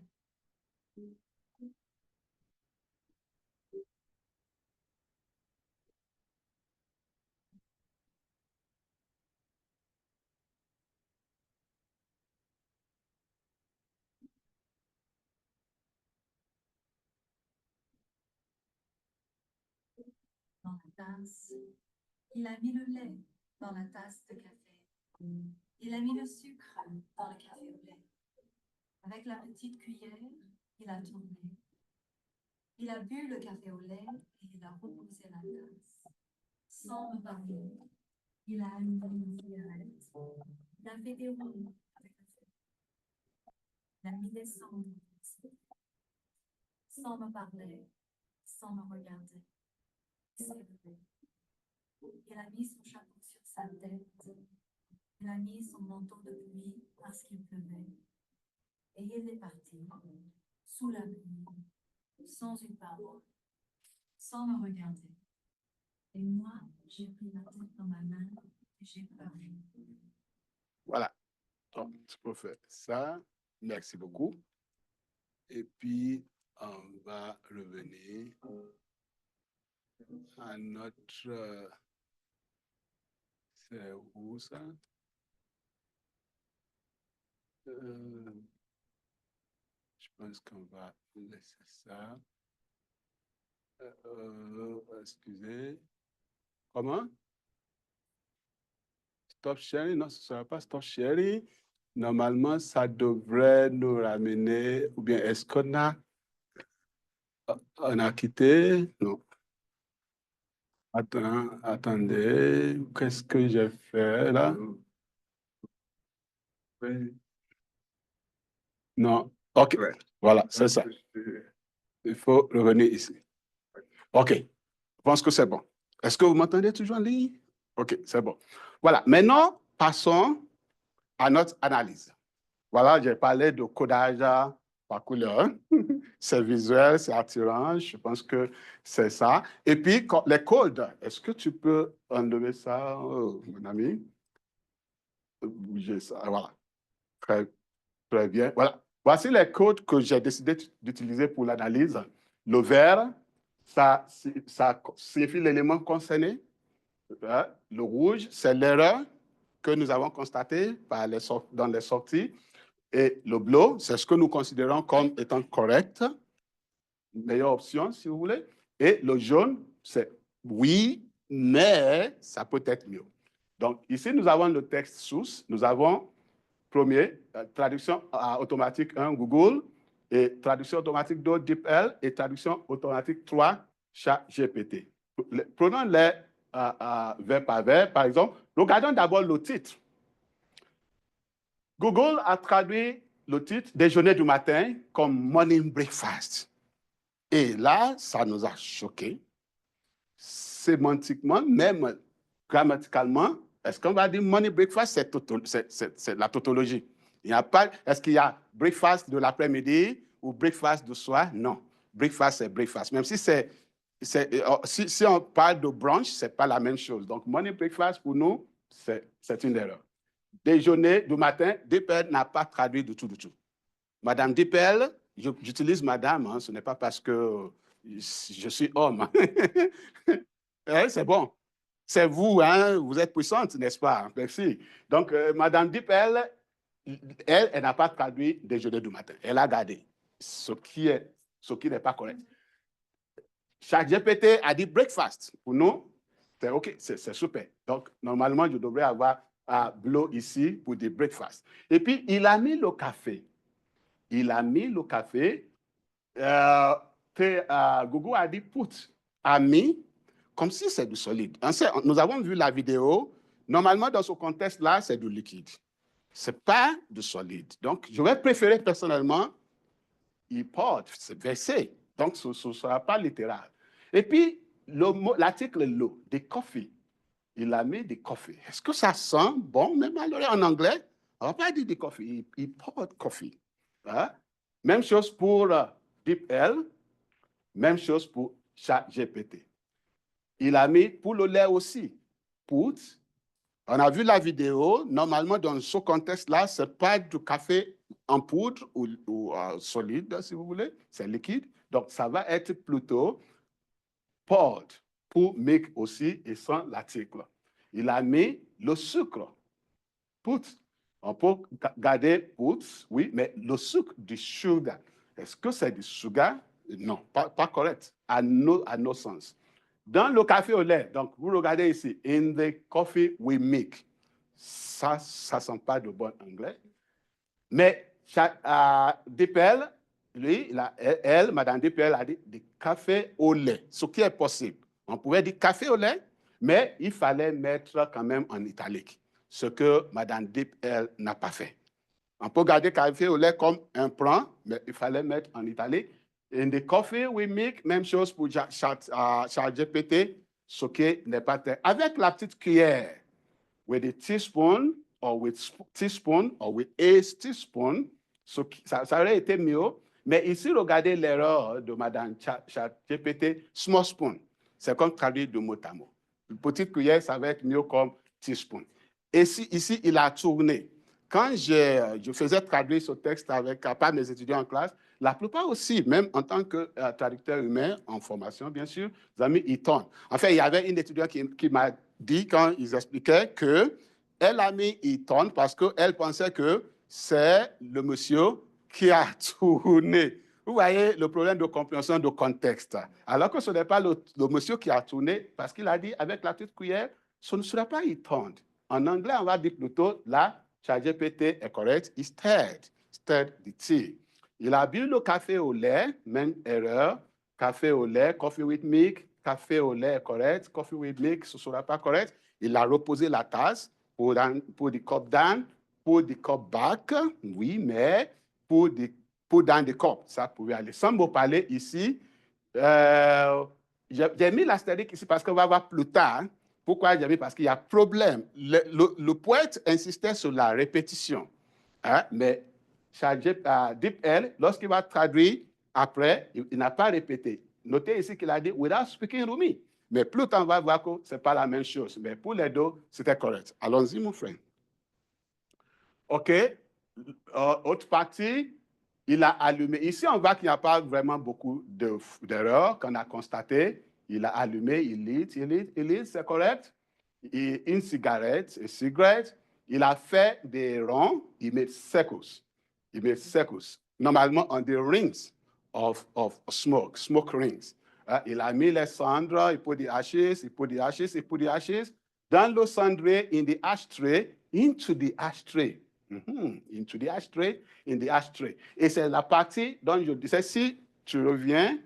Dans la tasse, il a mis le lait dans la tasse de café. Il a mis le sucre dans le café au lait. Avec la petite cuillère, il a tourné. Il a bu le café au lait et il a reposé la tasse. Sans me parler, il a allumé une cigarette. Il a fait des ronds avec le feu. Il a mis des cendres sans me parler, sans me regarder. Il s'est levé. Il a mis son chapeau sur sa tête. Il a mis son manteau de pluie parce qu'il pleuvait. Et il est parti, sous la pluie, sans une parole, sans me regarder. Et moi, j'ai pris la tête dans ma main et j'ai pleuré. Voilà. Donc, tu peux faire ça. Merci beaucoup. Et puis, on va revenir à notre... c'est où ça? Je pense qu'on va laisser ça. Excusez. Comment? Stop sharing? Non, ce ne sera pas stop sharing. Normalement, ça devrait nous ramener, ou bien est-ce qu'on a quitté? Non. Attendez, qu'est-ce que j'ai fait là? Non, ok, voilà, c'est ça. Il faut revenir ici. Ok, je pense que c'est bon. Est-ce que vous m'entendez toujours en ligne? Ok, c'est bon. Voilà, maintenant, passons à notre analyse. Voilà, j'ai parlé de codage par couleur. C'est visuel, c'est attirant. Je pense que c'est ça. Et puis, les codes, est-ce que tu peux enlever ça, mon ami? Bouger ça, voilà. Très, très bien. Voilà. Voici les codes que j'ai décidé d'utiliser pour l'analyse. Le vert, ça signifie l'élément concerné. Le rouge, c'est l'erreur que nous avons constatée dans les sorties. Et le bleu, c'est ce que nous considérons comme étant correct, meilleure option si vous voulez. Et le jaune, c'est oui, mais ça peut être mieux. Donc ici, nous avons le texte source. Nous avons, premier, traduction automatique 1, Google, et traduction automatique 2, DeepL, et traduction automatique 3, ChatGPT. Prenons-les vers par vers. Par exemple, regardons d'abord le titre. Google a traduit le titre déjeuner du matin comme morning breakfast. Et là, ça nous a choqués. Sémantiquement, même grammaticalement, est-ce qu'on va dire morning breakfast, c'est la tautologie. Il n'y a pas, est-ce qu'il y a breakfast de l'après-midi ou breakfast du soir? Non. Breakfast, c'est breakfast. Même si si on parle de brunch, ce n'est pas la même chose. Donc, morning breakfast, pour nous, c'est une erreur. Déjeuner du matin, DeepL n'a pas traduit du tout, du tout. Madame DeepL, j'utilise madame, hein, ce n'est pas parce que je suis homme. C'est bon. C'est vous, hein, vous êtes puissante, n'est-ce pas? Merci. Donc, Madame DeepL, elle n'a pas traduit déjeuner du matin. Elle a gardé ce qui n'est pas correct. ChatGPT a dit breakfast. Pour nous, c'est OK, c'est super. Donc, normalement, je devrais avoir bleu ici pour dire breakfast. Et puis, il a mis le café. Il a mis le café. Google a dit put, a mis, comme si c'est du solide. Nous avons vu la vidéo. Normalement, dans ce contexte-là, c'est du liquide. Ce n'est pas du solide. Donc, je vais préférer personnellement, il porte, c'est versé. Donc, ce ne sera pas littéral. Et puis, l'article l'eau, des coffee. Il a mis des coffee. Est-ce que ça sent bon, même en anglais? On ne va pas dire des coffee. Il porte coffee. Hein? Même chose pour DeepL. Même chose pour ChatGPT. Il a mis pour le lait aussi. Put. On a vu la vidéo. Normalement, dans ce contexte-là, ce n'est pas du café en poudre ou solide, si vous voulez. C'est liquide. Donc, ça va être plutôt poured pour make aussi et sans l'article. Il a mis le sucre. Put. On peut garder put, oui, mais le sucre du sugar. Est-ce que c'est du sugar? Non, pas correct, à nos sens. Dans le café au lait, donc vous regardez ici, in the coffee we make. Ça ne sent pas de bon anglais. Mais DeepL, lui, Madame DeepL a dit du café au lait, ce qui est possible. On pouvait dire café au lait, mais il fallait mettre quand même en italique, ce que Madame DeepL n'a pas fait. On peut garder café au lait comme un plan, mais il fallait mettre en italique. In the coffee we make, même chose pour ChatGPT, ce qui n'est pas très... Avec la petite cuillère, with a teaspoon or with teaspoon or with a teaspoon, Ça aurait été mieux. Mais ici, regardez l'erreur de Mme ChatGPT, small spoon. C'est comme traduit de mot à mot. Une petite cuillère, ça va être mieux comme teaspoon. Et ici, il a tourné. Quand je faisais traduire ce texte avec par mes étudiants en classe, la plupart aussi, même en tant que traducteur humain en formation, bien sûr, les amis, ils tournent. En fait, il y avait une étudiante qui m'a dit, quand ils expliquaient, qu'elle a mis « il tourne » parce qu'elle pensait que c'est le monsieur qui a tourné. Vous voyez le problème de compréhension de contexte. Alors que ce n'est pas le monsieur qui a tourné, parce qu'il a dit avec la petite cuillère, ce ne sera pas « il tourne ». En anglais, on va dire plutôt là, ChatGPT est correct, il stirred the tea. Il a bu le café au lait, même erreur. Café au lait, coffee with milk, café au lait est correct, coffee with milk, ce ne sera pas correct. Il a reposé la tasse, pour the cup down, put the cup back, oui, mais put down the cup, ça pouvait aller. Sans me parler ici, j'ai mis l'astérisque ici parce qu'on va voir plus tard. Pourquoi j'ai mis? Parce qu'il y a problème. Le poète insistait sur la répétition, hein, mais DeepL, lorsqu'il va traduire après, il n'a pas répété. Notez ici qu'il a dit « without speaking to me ». Mais plus tard, on va voir que ce n'est pas la même chose. Mais pour les deux, c'était correct. Allons-y, mon frère. OK. Autre partie, il a allumé. Ici, on voit qu'il n'y a pas vraiment beaucoup d'erreurs qu'on a constatées. Il a allumé, il lit, c'est correct. Une cigarette, il a fait des ronds, il met circles. Normalement, on the rings of smoke rings. Il a mis les cendres, il put the ashes, dans le cendrier, in the ashtray, into the ashtray. Into the ashtray, in the ashtray. Et c'est la partie dont je disais, si tu reviens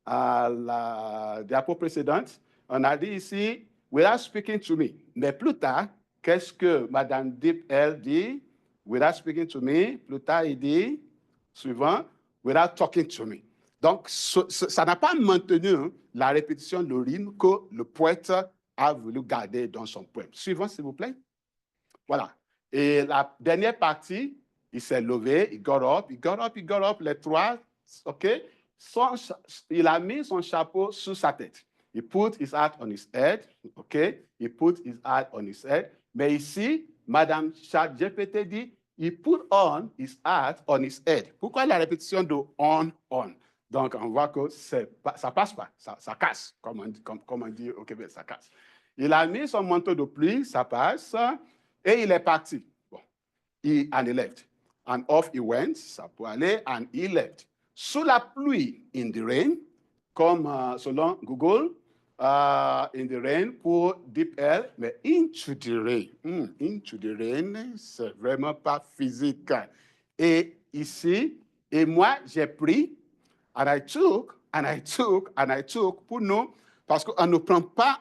à la diapo précédente, on a dit ici, without speaking to me. Mais plus tard, qu'est-ce que Mme DeepL dit? Without speaking to me. Plus tard, il dit, suivant, without talking to me. Donc, ça n'a pas maintenu la répétition de rythme que le poète a voulu garder dans son poème. Suivant, s'il vous plaît. Voilà. Et la dernière partie, il s'est levé, il got up, les trois, OK? Il a mis son chapeau sur sa tête. He put his hat on his head, OK? He put his hat on his head. Mais ici, Madame ChatGPT dit, he put on his hat on his head. Pourquoi la répétition de on? Donc, on voit que ça passe pas, ça casse, comme on dit au Québec, ça casse. Il a mis son manteau de pluie, ça passe, et il est parti. Bon. And he left. And off he went, ça peut aller, and he left. Sous la pluie, in the rain, comme selon Google, in the rain pour DeepL, mais into the rain. Into the rain, c'est vraiment pas physique. Et ici, et moi, j'ai pris, and I took, pour nous, parce qu'on ne prend pas,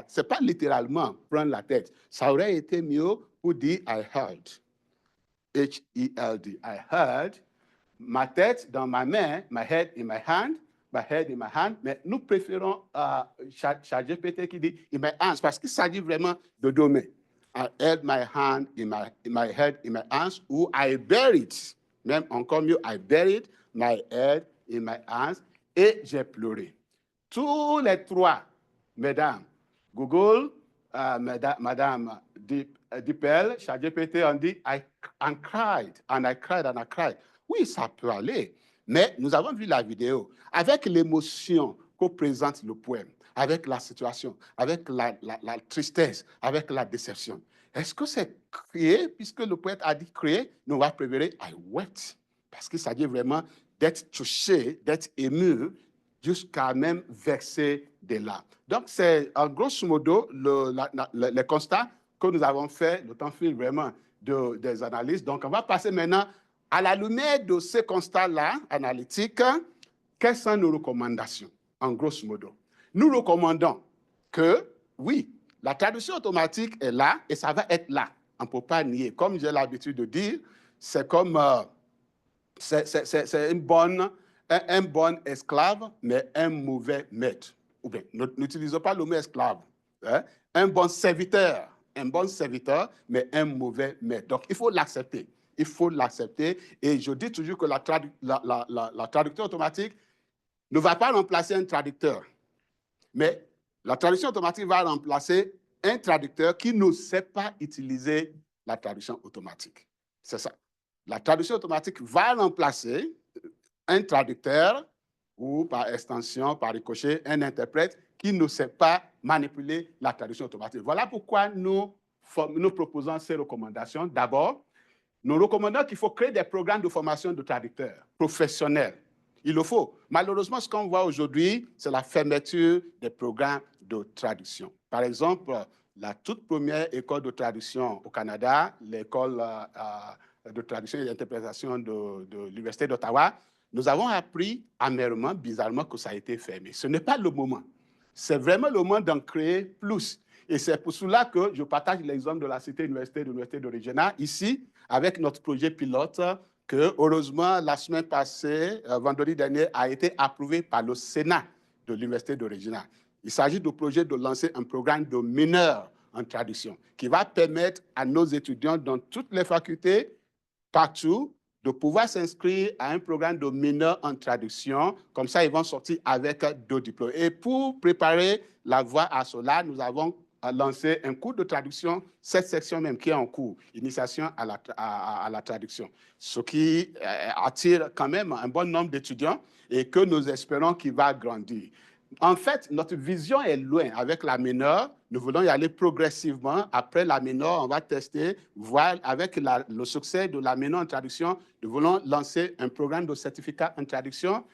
c'est pas littéralement prendre la tête. Ça aurait été mieux pour dire I heard. H-E-L-D. I heard. Ma tête dans ma main, my head in my hand, mais nous préférons ChatGPT qui dit in my hands, parce qu'il s'agit vraiment de deux mains. I held my hand in my head in my hands, ou I buried, même encore mieux, I buried my head in my hands, et j'ai pleuré. Tous les trois, mesdames, Google, Madame DeepL, ChatGPT, on dit I cried. Oui, ça peut aller. Mais nous avons vu la vidéo avec l'émotion que présente le poème, avec la situation, avec la tristesse, avec la déception. Est-ce que c'est crier, puisque le poète a dit crier, nous va préférer I wept, parce qu'il s'agit vraiment d'être touché, d'être ému, jusqu'à même verser des larmes. Donc, c'est en grosso modo le constat que nous avons fait, le temps file vraiment des analyses. Donc, on va passer maintenant à la lumière de ces constats-là analytiques. Quelles sont nos recommandations, en grosso modo? Nous recommandons que, oui, la traduction automatique est là et ça va être là. On ne peut pas nier. Comme j'ai l'habitude de dire, c'est comme c'est un bon esclave, mais un mauvais maître. Ou bien, n'utilisons pas le mot esclave. Hein? Un bon serviteur, mais un mauvais maître. Donc, il faut l'accepter. il faut l'accepter. Et je dis toujours que la traduction automatique ne va pas remplacer un traducteur. Mais la traduction automatique va remplacer un traducteur qui ne sait pas utiliser la traduction automatique. C'est ça. La traduction automatique va remplacer un traducteur ou par extension, par ricochet, un interprète qui ne sait pas manipuler la traduction automatique. Voilà pourquoi nous proposons ces recommandations. D'abord, nous recommandons qu'il faut créer des programmes de formation de traducteurs professionnels. Il le faut. Malheureusement, ce qu'on voit aujourd'hui, c'est la fermeture des programmes de traduction. Par exemple, la toute première école de traduction au Canada, l'école de traduction et d'interprétation de l'Université d'Ottawa, nous avons appris amèrement, bizarrement, que ça a été fermé. Ce n'est pas le moment. C'est vraiment le moment d'en créer plus. Et c'est pour cela que je partage l'exemple de la Cité Université de l'Université de Regina, ici, avec notre projet pilote, que, heureusement, la semaine passée, vendredi dernier, a été approuvé par le Sénat de l'Université de Regina. Il s'agit du projet de lancer un programme de mineurs en traduction qui va permettre à nos étudiants dans toutes les facultés, partout, de pouvoir s'inscrire à un programme de mineurs en traduction. Comme ça, ils vont sortir avec 2 diplômes. Et pour préparer la voie à cela, nous avons lancé un cours de traduction, cette section même qui est en cours, initiation à la traduction, ce qui attire quand même un bon nombre d'étudiants et que nous espérons qu'il va grandir. En fait, notre vision est loin avec la mineure. Nous voulons y aller progressivement. Après la mineure, on va tester, voir avec le succès de la mineure en traduction, nous voulons lancer un programme de certificat en traduction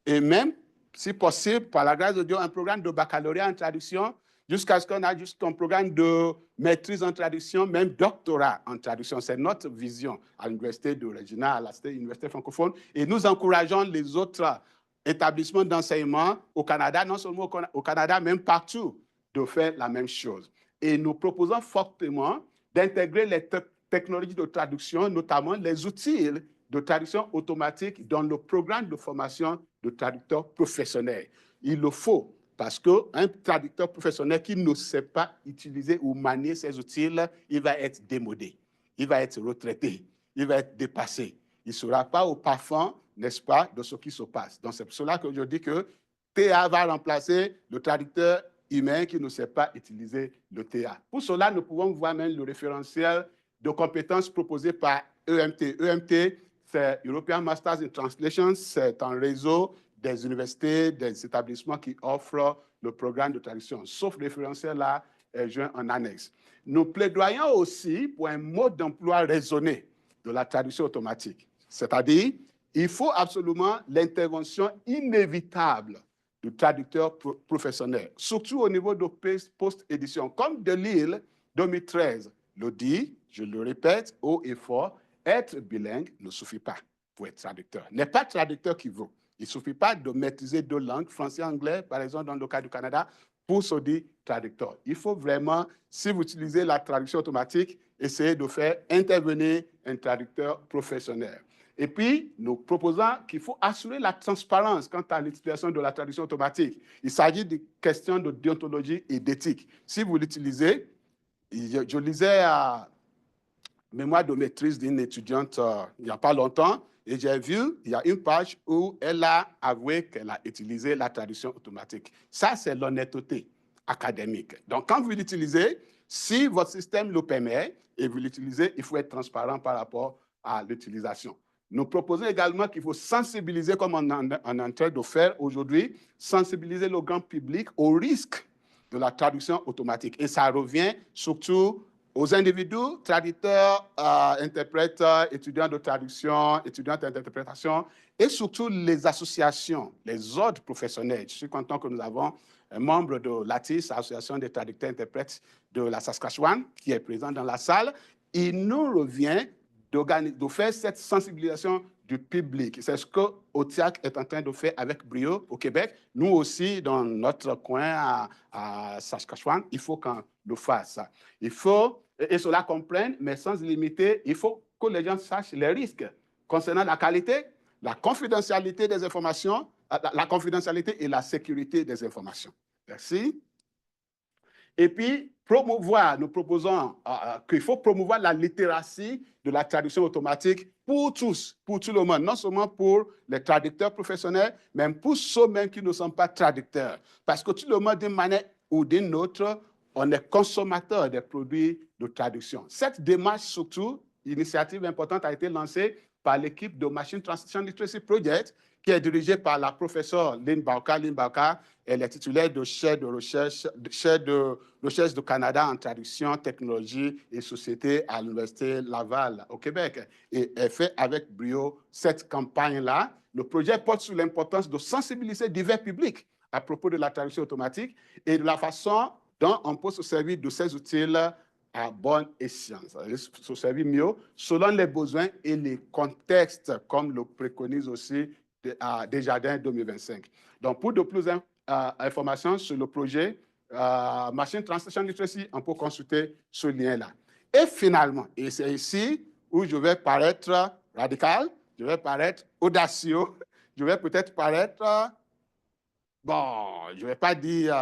et même, si possible, par la grâce de Dieu, un programme de baccalauréat en traduction jusqu'à ce qu'on ait jusqu'à un programme de maîtrise en traduction, même doctorat en traduction. C'est notre vision à l'Université de Regina, à la Université francophone. Et nous encourageons les autres établissements d'enseignement au Canada, non seulement au Canada, même partout, de faire la même chose. Et nous proposons fortement d'intégrer les technologies de traduction, notamment les outils de traduction automatique dans le programme de formation de traducteurs professionnels. Il le faut, parce qu'un traducteur professionnel qui ne sait pas utiliser ou manier ces outils, il va être démodé, il va être retraité, il va être dépassé. Il ne sera pas au parfum, n'est-ce pas, de ce qui se passe. Donc, c'est pour cela que je dis que TA va remplacer le traducteur humain qui ne sait pas utiliser le TA. Pour cela, nous pouvons voir même le référentiel de compétences proposé par EMT. EMT, c'est European Masters in Translation, c'est un réseau des universités, des établissements qui offrent le programme de traduction. Sauf le référentiel là, est joint en annexe. Nous plaidoyons aussi pour un mode d'emploi raisonné de la traduction automatique. C'est-à-dire, il faut absolument l'intervention inévitable du traducteur professionnel, surtout au niveau de post-édition. Comme Delisle 2013 le dit, je le répète haut et fort, être bilingue ne suffit pas pour être traducteur. N'est pas traducteur qui vaut. Il ne suffit pas de maîtriser 2 langues, français et anglais, par exemple, dans le cas du Canada, pour se dire traducteur. Il faut vraiment, si vous utilisez la traduction automatique, essayer de faire intervenir un traducteur professionnel. Et puis, nous proposons qu'il faut assurer la transparence quant à l'utilisation de la traduction automatique. Il s'agit de questions de déontologie et d'éthique. Si vous l'utilisez, je lisais à mémoire de maîtrise d'une étudiante il n'y a pas longtemps, et j'ai vu, il y a une page où elle a avoué qu'elle a utilisé la traduction automatique. Ça, c'est l'honnêteté académique. Donc, quand vous l'utilisez, si votre système le permet et vous l'utilisez, il faut être transparent par rapport à l'utilisation. Nous proposons également qu'il faut sensibiliser, comme on est en train de faire aujourd'hui, sensibiliser le grand public au risque de la traduction automatique. Et ça revient surtout aux individus, traducteurs, interprètes, étudiants de traduction, étudiantes d'interprétation, et surtout les associations, les ordres professionnels. Je suis content que nous avons un membre de l'ATIS, Association des traducteurs interprètes de la Saskatchewan, qui est présent dans la salle. Il nous revient de faire cette sensibilisation du public. C'est ce que OTIAC est en train de faire avec brio au Québec. Nous aussi, dans notre coin à Saskatchewan, il faut qu'on le fasse. Il faut, et cela comprenne, mais sans limiter, il faut que les gens sachent les risques concernant la qualité, la confidentialité des informations, la confidentialité et la sécurité des informations. Merci. Et puis, nous proposons qu'il faut promouvoir la littératie de la traduction automatique pour tous, pour tout le monde, non seulement pour les traducteurs professionnels, mais pour ceux même qui ne sont pas traducteurs. Parce que tout le monde, d'une manière ou d'une autre, on est consommateur des produits de traduction. Cette démarche, surtout, initiative importante, a été lancée par l'équipe de Machine Translation Literacy Project, qui est dirigée par la professeure Lynn Bauka. Lynn Bauka, elle est titulaire de chaire de recherche du Canada en traduction, technologie et société à l'Université Laval au Québec. Et elle fait avec brio cette campagne-là. Le projet porte sur l'importance de sensibiliser divers publics à propos de la traduction automatique et de la façon dont on peut se servir de ces outils à bon escient, se servir mieux selon les besoins et les contextes, comme le préconise aussi Desjardins 2025. Donc, pour de plus d'informations sur le projet Machine Translation Literacy, on peut consulter ce lien-là. Et finalement, et c'est ici où je vais paraître radical, je vais paraître audacieux, je vais peut-être paraître, bon, je ne vais pas dire,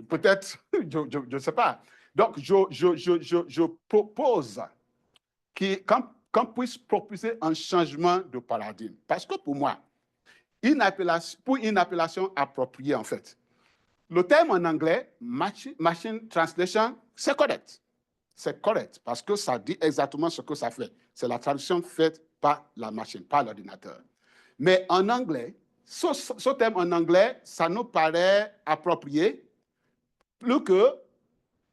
peut-être, je ne sais pas. Donc, je propose qu'on puisse proposer un changement de paradigme. Parce que pour moi, pour une appellation appropriée, en fait, le terme en anglais, machine translation, c'est correct. C'est correct parce que ça dit exactement ce que ça fait. C'est la traduction faite par la machine, par l'ordinateur. Mais en anglais, ce terme en anglais, ça nous paraît approprié plus que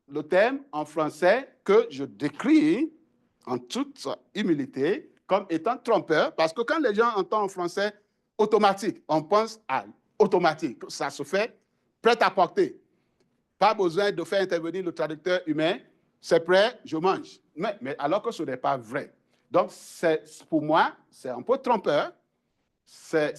le terme en français que je décris en toute humilité comme étant trompeur, parce que quand les gens entendent en français automatique, on pense à automatique. Ça se fait prêt à porter. Pas besoin de faire intervenir le traducteur humain. C'est prêt, je mange. Mais alors que ce n'est pas vrai. Donc, pour moi, c'est un peu trompeur. C'est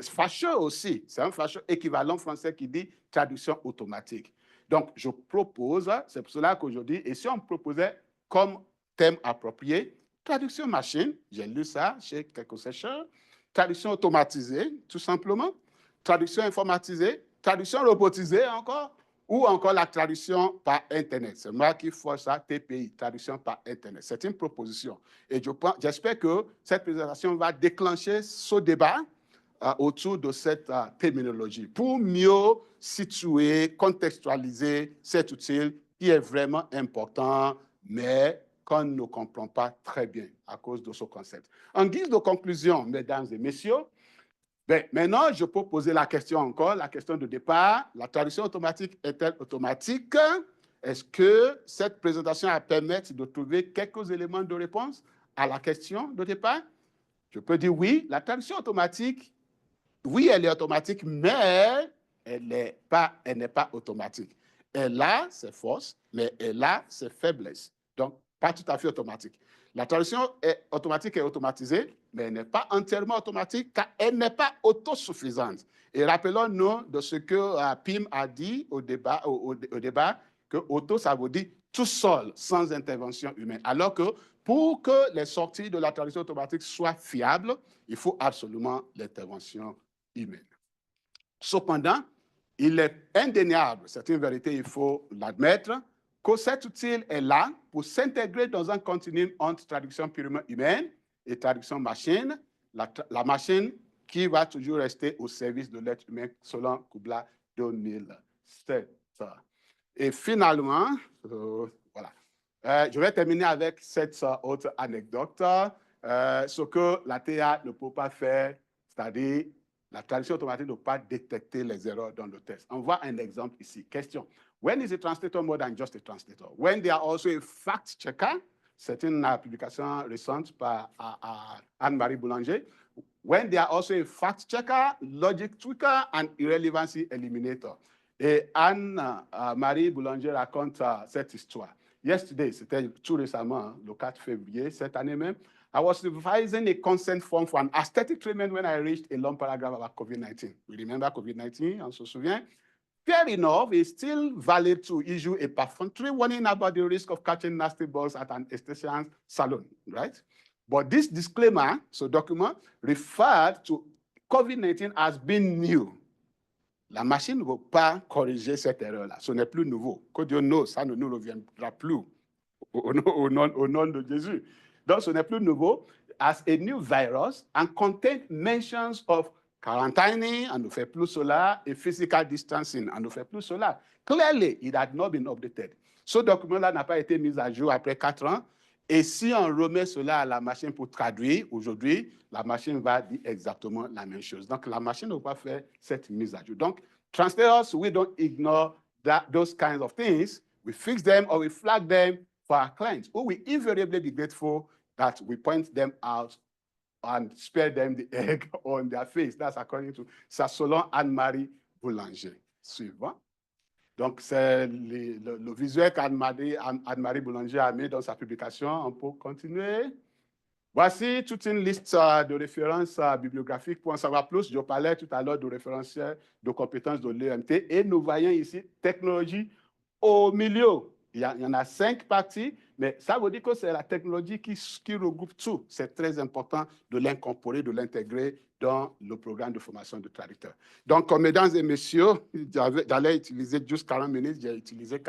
fâcheux aussi. C'est un fâcheux équivalent français qui dit traduction automatique. Donc, je propose, c'est pour cela qu'aujourd'hui, et si on proposait comme thème approprié, traduction machine, j'ai lu ça chez quelques chercheurs, traduction automatisée, tout simplement, traduction informatisée, traduction robotisée encore, ou encore la traduction par Internet. C'est moi qui force ça, TPI, traduction par Internet. C'est une proposition. Et j'espère que cette présentation va déclencher ce débat autour de cette terminologie pour mieux situer, contextualiser cet outil qui est vraiment important, mais qu'on ne comprend pas très bien à cause de ce concept. En guise de conclusion, mesdames et messieurs, maintenant, je peux poser la question encore, la question de départ. La traduction automatique est-elle automatique? Est-ce que cette présentation va permettre de trouver quelques éléments de réponse à la question de départ? Je peux dire oui, la traduction automatique, oui, elle est automatique, mais elle n'est pas automatique. Elle a ses forces, mais elle a ses faiblesses. Donc, pas tout à fait automatique. La traduction automatique est automatisée, mais elle n'est pas entièrement automatique car elle n'est pas autosuffisante. Et rappelons-nous de ce que Pim a dit au débat, que auto, ça veut dire tout seul, sans intervention humaine. Alors que pour que les sorties de la traduction automatique soient fiables, il faut absolument l'intervention humaine. Cependant, il est indéniable, c'est une vérité, il faut l'admettre, que cet outil est là pour s'intégrer dans un continuum entre traduction purement humaine et traduction machine, la machine qui va toujours rester au service de l'être humain selon Kubla 2007. Et finalement, voilà. Je vais terminer avec cette autre anecdote. Ce que la TA ne peut pas faire, c'est-à-dire la traduction automatique ne peut pas détecter les erreurs dans le texte. On voit un exemple ici. Question. When is a translator more than just a translator? When they are also a fact checker, c'est une publication récente par Anne-Marie Boulanger. When they are also a fact checker, logic tweaker, and irrelevancy eliminator. Et Anne-Marie Boulanger raconte cette histoire. Yesterday, c'était tout récemment, le 4 février, cette année même, I was revising a consent form for an aesthetic treatment when I reached a long paragraph about COVID-19. We remember COVID-19, on se souvient. Fair enough, it's still valid to issue a perfunctory warning about the risk of catching nasty bugs at an esthetician's salon, right? But this disclaimer, so document, referred to COVID-19 as being new. La machine ne va pas corriger cette erreur-là. Ce n'est plus nouveau. Que Dieu nous, ça ne nous reviendra plus au nom de Jésus. Donc, ce n'est plus nouveau. As a new virus and contain mentions of quarantining, on ne fait plus cela, et physical distancing, on ne fait plus cela. Clearly, it had not been updated. Ce document-là n'a pas été mis à jour après 4 ans. Et si on remet cela à la machine pour traduire, aujourd'hui, la machine va dire exactement la même chose. Donc, la machine ne va pas faire cette mise à jour. Donc, translators, we don't ignore those kinds of things. We fix them or we flag them for our clients, who will invariably be grateful that we point them out and spare them the egg on their face. That's according to Sassolon Anne-Marie Boulanger. Suivant. Donc, c'est le visuel qu'Anne-Marie Boulanger a mis dans sa publication. On peut continuer. Voici toute une liste de références bibliographiques. Pour en savoir plus, je parlais tout à l'heure du référentiel de compétences de l'EMT et nous voyons ici technologie au milieu. Il y en a 5 parties, mais ça veut dire que c'est la technologie qui regroupe tout. C'est très important de l'incorporer, de l'intégrer dans le programme de formation de traducteurs. Donc, mesdames et messieurs, j'allais utiliser juste 40 minutes, j'ai utilisé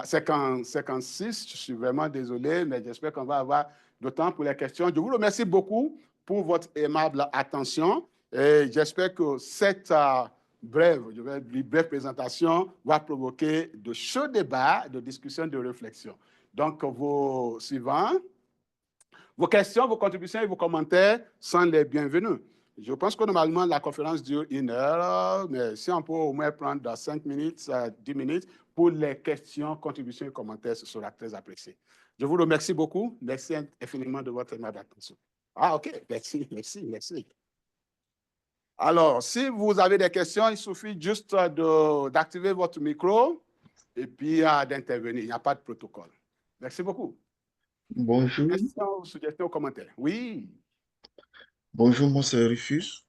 56. Je suis vraiment désolé, mais j'espère qu'on va avoir de temps pour les questions. Je vous remercie beaucoup pour votre aimable attention et j'espère que cette brève présentation va provoquer de chauds débats, de discussions, de réflexions. Donc, vos suivants, vos questions, vos contributions et vos commentaires sont les bienvenus. Je pense que normalement, la conférence dure 1 heure, mais si on peut au moins prendre 5 minutes, 10 minutes pour les questions, contributions et commentaires, ce sera très apprécié. Je vous remercie beaucoup. Merci infiniment de votre aimable attention. Ah, OK. Merci. Alors, si vous avez des questions, il suffit juste d'activer votre micro et puis d'intervenir. Il n'y a pas de protocole. Merci beaucoup. Bonjour. Questions, suggestions, commentaires? Oui. Bonjour, moi c'est Rufus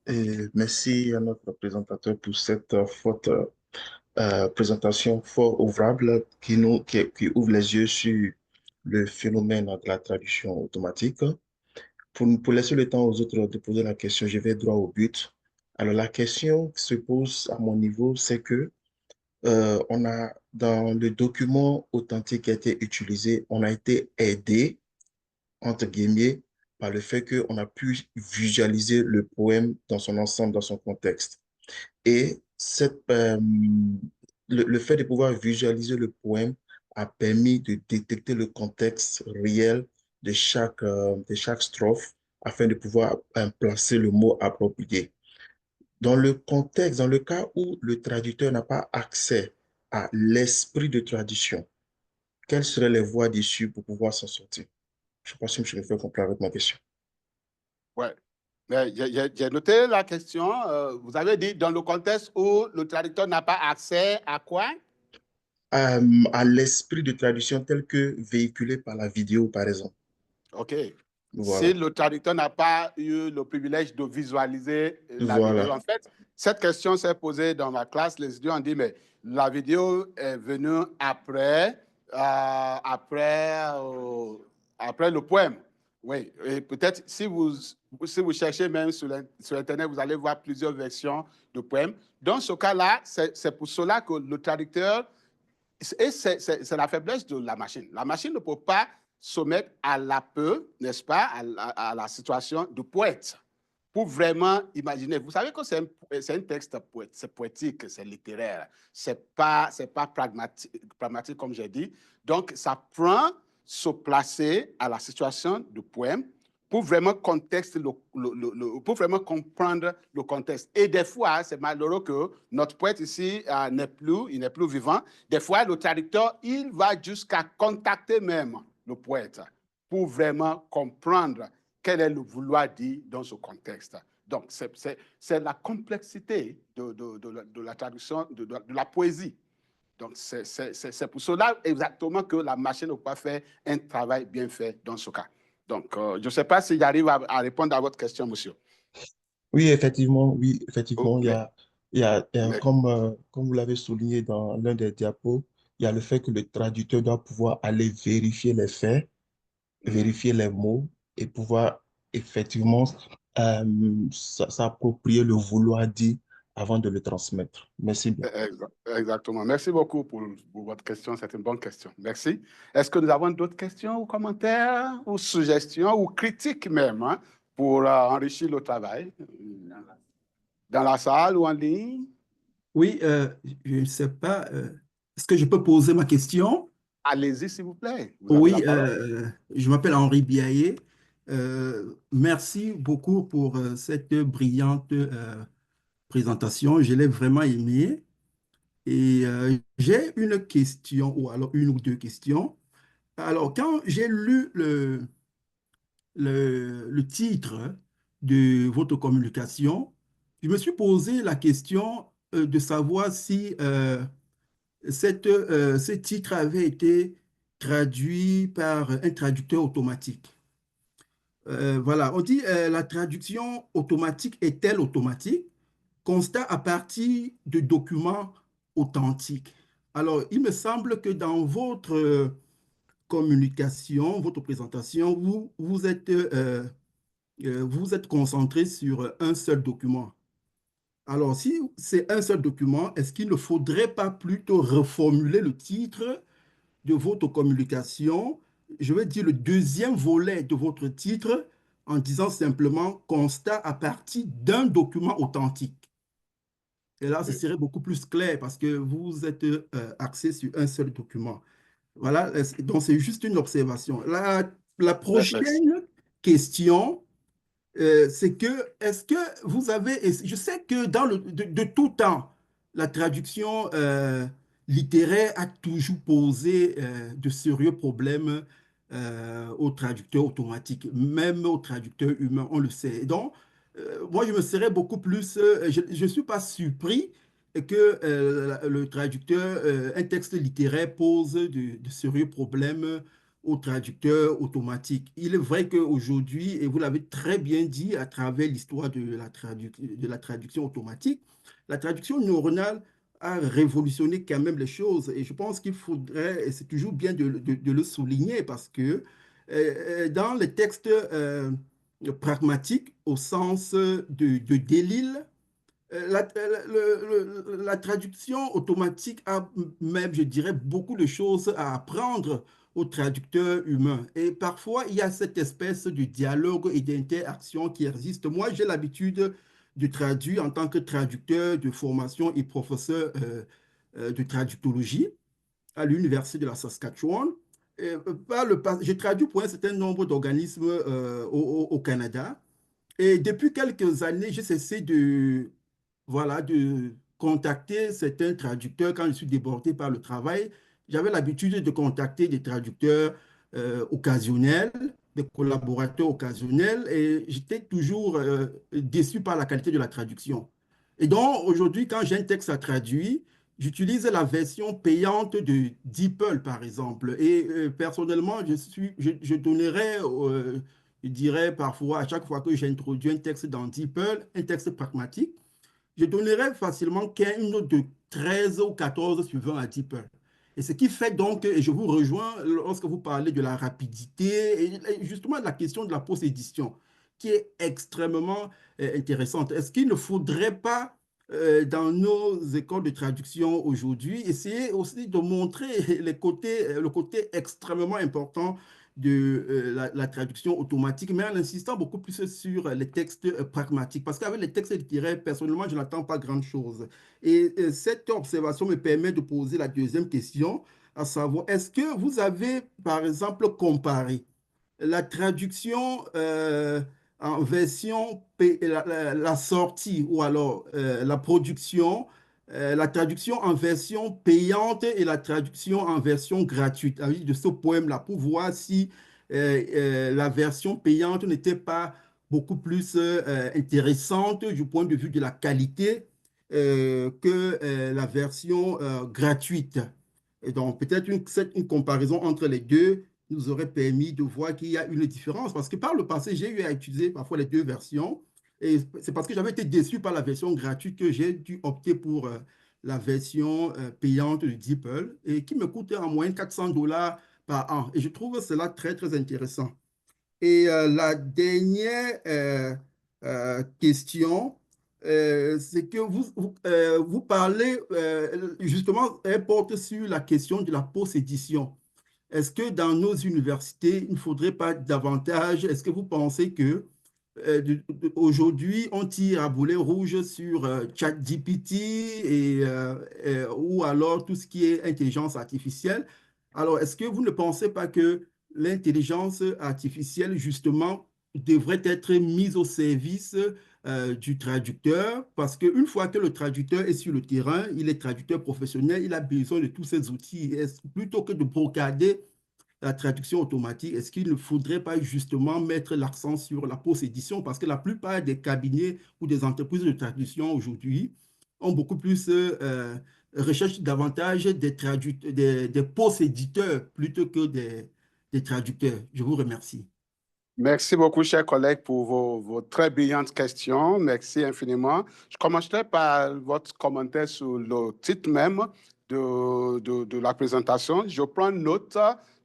et merci à notre présentateur pour cette forte présentation fort ouvrable qui ouvre les yeux sur le phénomène de la traduction automatique. Pour laisser le temps aux autres de poser la question, je vais droit au but. Alors la question qui se pose à mon niveau, c'est que on a dans le document authentique qui a été utilisé, on a été aidé entre guillemets, par le fait qu'on a pu visualiser le poème dans son ensemble, dans son contexte. Et le fait de pouvoir visualiser le poème a permis de détecter le contexte réel de chaque strophe afin de pouvoir placer le mot approprié. Dans le contexte, dans le cas où le traducteur n'a pas accès à l'esprit de traduction, quelles seraient les voies d'issue pour pouvoir s'en sortir? Je ne sais pas si je me fais comprendre avec ma question. Oui. J'ai noté la question. Vous avez dit dans le contexte où le traducteur n'a pas accès à quoi? À l'esprit de traduction tel que véhiculé par la vidéo, par exemple. OK. Voilà. Si le traducteur n'a pas eu le privilège de visualiser la Voilà. vidéo, en fait, cette question s'est posée dans ma classe. Les étudiants ont dit, mais la vidéo est venue après le poème. Oui, et peut-être si vous cherchez même sur Internet, vous allez voir plusieurs versions de poèmes. Dans ce cas-là, c'est pour cela que le traducteur, et c'est la faiblesse de la machine. La machine ne peut pas se mettre à la peu, n'est-ce pas, à la situation du poète, pour vraiment imaginer. Vous savez que c'est un texte c'est poétique, c'est littéraire, c'est pas pragmatique comme j'ai dit. Donc, ça prend se placer à la situation du poème pour vraiment pour vraiment comprendre le contexte. Et des fois, c'est malheureux que notre poète ici n'est plus vivant. Des fois, le traducteur, il va jusqu'à contacter même le poète pour vraiment comprendre quel est le vouloir dire dans ce contexte. Donc, c'est la complexité de la traduction, de la poésie. Donc, c'est pour cela exactement que la machine ne peut pas faire un travail bien fait dans ce cas. Donc, je ne sais pas si j'arrive à répondre à votre question, monsieur. Oui, effectivement, Oh, comme vous l'avez souligné dans l'un des diapos, il y a le fait que le traducteur doit pouvoir aller vérifier les faits, vérifier les mots et pouvoir effectivement s'approprier le vouloir dit avant de le transmettre. Merci bien. Exactement. Merci beaucoup pour votre question. C'est une bonne question. Merci. Est-ce que nous avons d'autres questions ou commentaires ou suggestions ou critiques même hein, pour enrichir le travail dans la salle ou en ligne? Oui, je ne sais pas. Est-ce que je peux poser ma question? Allez-y, s'il vous plaît. Vous avez la Oui, parole. je m'appelle Henri Biaillé. Merci beaucoup pour cette brillante présentation. Je l'ai vraiment aimée. Et j'ai une question, ou alors une ou deux questions. Alors, quand j'ai lu le titre de votre communication, je me suis posé la question de savoir si ce titre avait été traduit par un traducteur automatique. Voilà, on dit la traduction automatique est-elle automatique? Constat à partir de documents authentiques. Alors, il me semble que dans votre communication, votre présentation, vous êtes concentré sur un seul document. Alors, si c'est un seul document, est-ce qu'il ne faudrait pas plutôt reformuler le titre de votre communication, je vais dire le deuxième volet de votre titre, en disant simplement constat à partir d'un document authentique. Et là, ce Oui. serait beaucoup plus clair parce que vous êtes axé sur un seul document. Voilà, donc c'est juste une observation. La Merci. prochaine question, c'est que, est-ce que vous avez, je sais que de tout temps, la traduction littéraire a toujours posé de sérieux problèmes aux traducteurs automatiques, même aux traducteurs humains, on le sait. Et donc, moi, je me serais beaucoup plus, je ne suis pas surpris que le traducteur, un texte littéraire pose de sérieux problèmes au traducteur automatique. Il est vrai qu'aujourd'hui, et vous l'avez très bien dit à travers l'histoire de la traduction automatique, la traduction neuronale a révolutionné quand même les choses. Et je pense qu'il faudrait, et c'est toujours bien de le souligner, parce que dans les textes pragmatiques, au sens de Delille, la traduction automatique a même, je dirais, beaucoup de choses à apprendre aux traducteurs humains. Et parfois, il y a cette espèce de dialogue et d'interaction qui existe. Moi, j'ai l'habitude de traduire en tant que traducteur de formation et professeur de traductologie à l'Université de la Saskatchewan. J'ai traduit pour un certain nombre d'organismes au Canada. Et depuis quelques années, j'ai cessé voilà, de contacter certains traducteurs quand je suis débordé par le travail. J'avais l'habitude de contacter des traducteurs occasionnels, des collaborateurs occasionnels, et j'étais toujours déçu par la qualité de la traduction. Et donc, aujourd'hui, quand j'ai un texte à traduire, j'utilise la version payante de DeepL, par exemple. Et personnellement, je donnerais je dirais parfois, à chaque fois que j'introduis un texte dans DeepL, un texte pragmatique, je donnerais facilement une note de 13 ou 14 sur 20 à DeepL. Et ce qui fait donc, et je vous rejoins lorsque vous parlez de la rapidité et justement de la question de la post-édition, qui est extrêmement intéressante. Est-ce qu'il ne faudrait pas, dans nos écoles de traduction aujourd'hui, essayer aussi de montrer le côté extrêmement important de la traduction automatique, mais en insistant beaucoup plus sur les textes pragmatiques. Parce qu'avec les textes littéraires, personnellement, je n'attends pas grand-chose. Et cette observation me permet de poser la deuxième question, à savoir, est-ce que vous avez, par exemple, comparé la traduction en version, la sortie ou alors la production, la traduction en version payante et la traduction en version gratuite de ce poème-là pour voir si la version payante n'était pas beaucoup plus intéressante du point de vue de la qualité que la version gratuite. Et donc, peut-être une comparaison entre les deux nous aurait permis de voir qu'il y a une différence. Parce que par le passé, j'ai eu à utiliser parfois les deux versions. Et c'est parce que j'avais été déçu par la version gratuite que j'ai dû opter pour la version payante de DeepL et qui me coûte en moyenne $400 par an. Et je trouve cela très, très intéressant. Et la dernière question, c'est que vous parlez, justement, elle porte sur la question de la post-édition. Est-ce que dans nos universités, il ne faudrait pas davantage, est-ce que vous pensez que aujourd'hui, on tire à boulet rouge sur ChatGPT ou alors tout ce qui est intelligence artificielle? Alors, est-ce que vous ne pensez pas que l'intelligence artificielle, justement, devrait être mise au service du traducteur? Parce qu'une fois que le traducteur est sur le terrain, il est traducteur professionnel, il a besoin de tous ces outils. Plutôt que de brocader la traduction automatique, est-ce qu'il ne faudrait pas justement mettre l'accent sur la post-édition? Parce que la plupart des cabinets ou des entreprises de traduction aujourd'hui ont beaucoup plus, recherchent davantage des post-éditeurs plutôt que des traducteurs. Je vous remercie. Merci beaucoup, chers collègues, pour vos très brillantes questions. Merci infiniment. Je commencerai par votre commentaire sur le titre même de la présentation. Je prends note,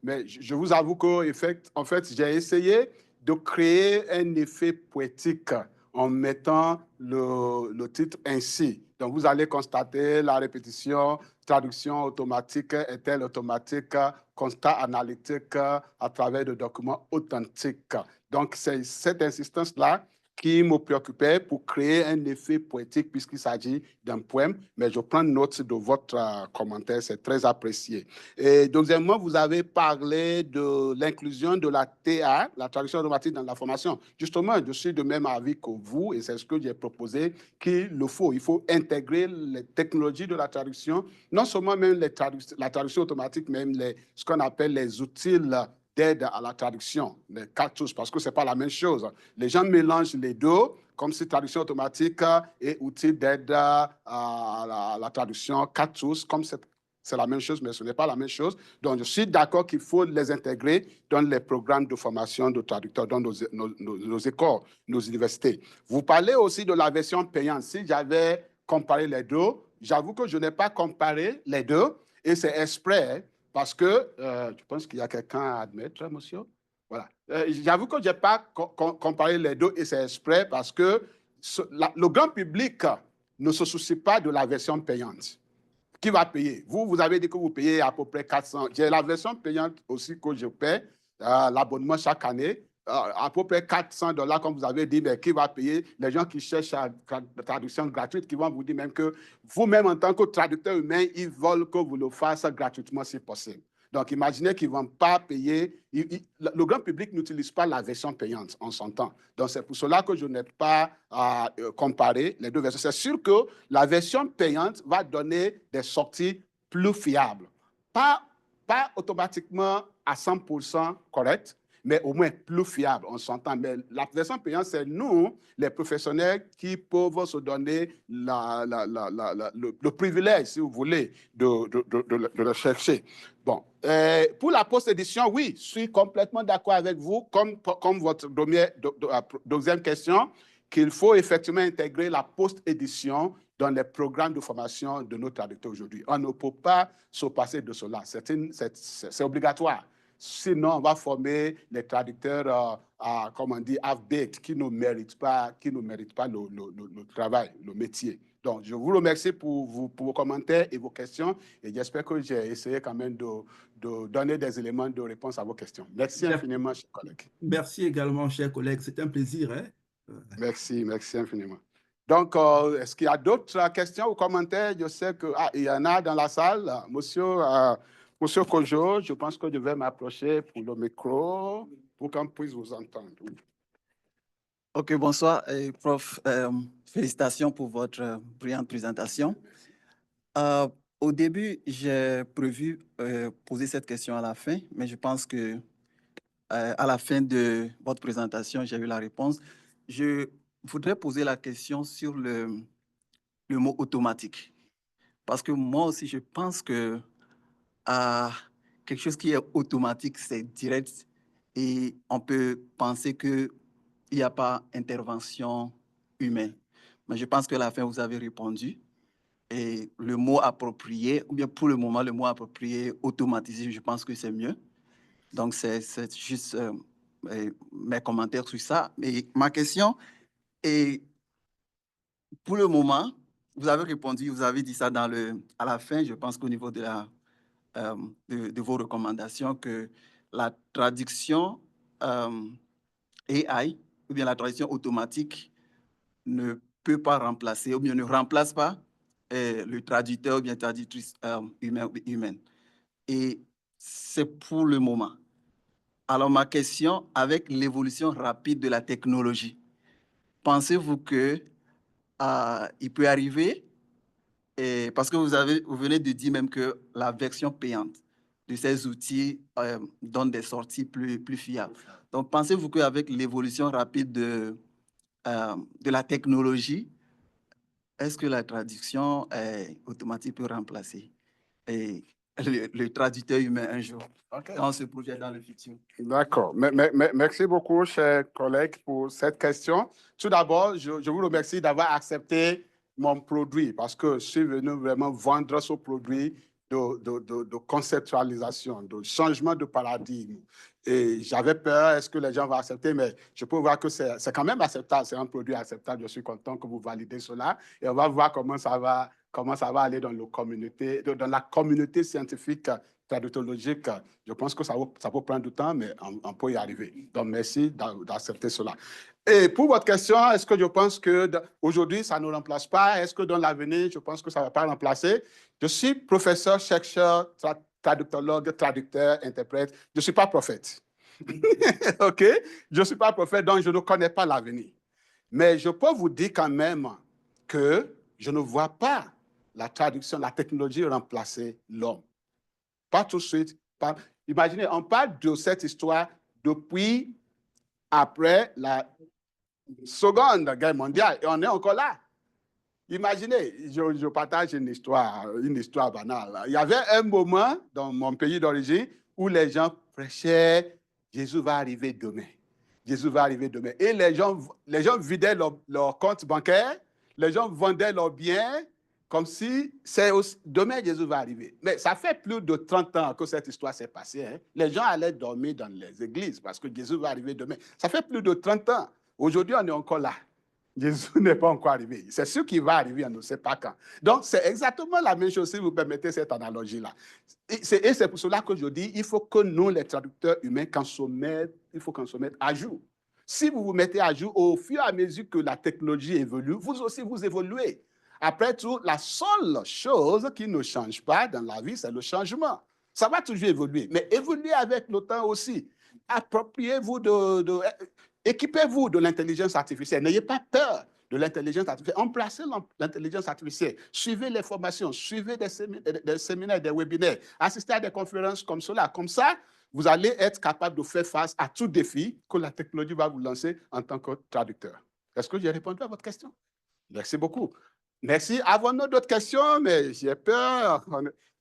mais je vous avoue qu'en fait, j'ai essayé de créer un effet poétique en mettant le titre ainsi. Donc, vous allez constater la répétition, traduction automatique, est-elle automatique, constat analytique à travers des documents authentiques. Donc, c'est cette insistance-là qui me préoccupait pour créer un effet poétique puisqu'il s'agit d'un poème, mais je prends note de votre commentaire, c'est très apprécié. Et deuxièmement, vous avez parlé de l'inclusion de la TA, la traduction automatique dans la formation. Justement, je suis de même avis que vous et c'est ce que j'ai proposé qu'il le faut. Il faut intégrer les technologies de la traduction, non seulement même la traduction automatique, même ce qu'on appelle les outils d'aide à la traduction, les cartouches, parce que ce n'est pas la même chose. Les gens mélangent les deux, comme si traduction automatique et outils d'aide à la traduction, cartouches, comme c'est la même chose, mais ce n'est pas la même chose. Donc, je suis d'accord qu'il faut les intégrer dans les programmes de formation de traducteurs, dans nos écoles, nos universités. Vous parlez aussi de la version payante. Si j'avais comparé les deux, j'avoue que je n'ai pas comparé les deux, et c'est exprès, parce que je pense qu'il y a quelqu'un à admettre, monsieur. Voilà. J'avoue que je n'ai pas comparé les deux, et c'est exprès parce que le grand public ne se soucie pas de la version payante. Qui va payer? Vous avez dit que vous payez à peu près 400. J'ai la version payante aussi que je paie, l'abonnement chaque année, à peu près $400, comme vous avez dit, mais qui va payer? Les gens qui cherchent la traduction gratuite, qui vont vous dire même que vous-même, en tant que traducteur humain, ils veulent que vous le fassiez gratuitement si possible. Donc, imaginez qu'ils ne vont pas payer. Le grand public n'utilise pas la version payante, on s'entend. Donc, c'est pour cela que je n'ai pas comparé les deux versions. C'est sûr que la version payante va donner des sorties plus fiables. Pas automatiquement à 100% correctes, mais au moins plus fiable, on s'entend. Mais la version payante, c'est nous, les professionnels, qui peuvent se donner le privilège, si vous voulez, de le chercher. Bon, pour la post-édition, oui, je suis complètement d'accord avec vous, comme votre deuxième question, qu'il faut effectivement intégrer la post-édition dans les programmes de formation de nos traducteurs aujourd'hui. On ne peut pas se passer de cela. C'est obligatoire. Sinon, on va former les traducteurs, comme on dit, half-baked, qui ne méritent pas le travail, le métier. Donc, je vous remercie pour vos commentaires et vos questions, et j'espère que j'ai essayé quand même de donner des éléments de réponse à vos questions. Merci infiniment, chers collègues. Merci également, chers collègues. C'est un plaisir. Hein? Merci infiniment. Donc, est-ce qu'il y a d'autres questions ou commentaires? Je sais qu'il y en a dans la salle. Monsieur Kojo, je pense que je vais m'approcher pour le micro pour qu'on puisse vous entendre. Ok, bonsoir, prof. Félicitations pour votre brillante présentation. Au début, j'ai prévu poser cette question à la fin, mais je pense que à la fin de votre présentation, j'ai eu la réponse. Je voudrais poser la question sur le mot automatique. Parce que moi aussi, je pense que quelque chose qui est automatique, c'est direct et on peut penser qu'il n'y a pas intervention humaine. Mais je pense que à la fin, vous avez répondu. Et le mot approprié, ou bien pour le moment, le mot approprié, automatisé, je pense que c'est mieux. Donc, c'est juste mes commentaires sur ça. Mais ma question est pour le moment, vous avez répondu, vous avez dit ça à la fin, je pense qu'au niveau de vos recommandations, que la traduction AI, ou bien la traduction automatique, ne peut pas remplacer, ou bien ne remplace pas le traducteur ou bien traductrice humaine. Et c'est pour le moment. Alors, ma question, avec l'évolution rapide de la technologie, pensez-vous que il peut arriver, parce que vous venez de dire même que la version payante de ces outils donne des sorties plus fiables. Donc, pensez-vous qu'avec l'évolution rapide de la technologie, est-ce que la traduction automatique peut remplacer le traducteur humain un jour, dans ce projet dans le futur? D'accord. Merci beaucoup, chers collègues, pour cette question. Tout d'abord, je vous remercie d'avoir accepté mon produit parce que je suis venu vraiment vendre ce produit de conceptualisation, de changement de paradigme. Et j'avais peur, est-ce que les gens vont accepter, mais je peux voir que c'est quand même acceptable, c'est un produit acceptable. Je suis content que vous validez cela et on va voir comment ça va aller dans la communauté scientifique traductologique. Je pense que ça peut prendre du temps, mais on peut y arriver. Donc, merci d'accepter cela. Et pour votre question, est-ce que je pense qu'aujourd'hui, ça ne remplace pas? Est-ce que dans l'avenir, je pense que ça ne va pas remplacer? Je suis professeur, chercheur, traductologue, traducteur, interprète. Je ne suis pas prophète. OK? Je ne suis pas prophète, donc je ne connais pas l'avenir. Mais je peux vous dire quand même que je ne vois pas la traduction, la technologie remplacer l'homme. Pas tout de suite. Imaginez, on parle de cette histoire depuis après la Seconde Guerre mondiale et on est encore là. Imaginez, je partage une histoire banale. Il y avait un moment dans mon pays d'origine où les gens prêchaient « Jésus va arriver demain. Jésus va arriver demain ». Et les gens vidaient leur compte bancaire, les gens vendaient leurs biens, comme si demain Jésus va arriver. Mais ça fait plus de 30 ans que cette histoire s'est passée. Hein. Les gens allaient dormir dans les églises parce que Jésus va arriver demain. Ça fait plus de 30 ans. Aujourd'hui, on est encore là. Jésus n'est pas encore arrivé. C'est sûr qu'il va arriver, on ne sait pas quand. Donc, c'est exactement la même chose si vous permettez cette analogie-là. Et c'est pour cela que je dis, il faut que nous, les traducteurs humains, il faut qu'on se mette à jour. Si vous vous mettez à jour, au fur et à mesure que la technologie évolue, vous aussi, vous évoluez. Après tout, la seule chose qui ne change pas dans la vie, c'est le changement. Ça va toujours évoluer, mais évoluez avec le temps aussi. Appropriez-vous équipez-vous de l'intelligence artificielle. N'ayez pas peur de l'intelligence artificielle. Emplacez l'intelligence artificielle. Suivez les formations, suivez des séminaires, des webinaires, assistez à des conférences comme cela. Comme ça, vous allez être capable de faire face à tout défi que la technologie va vous lancer en tant que traducteur. Est-ce que j'ai répondu à votre question? Merci beaucoup. Merci. Avons-nous d'autres questions? Mais j'ai peur.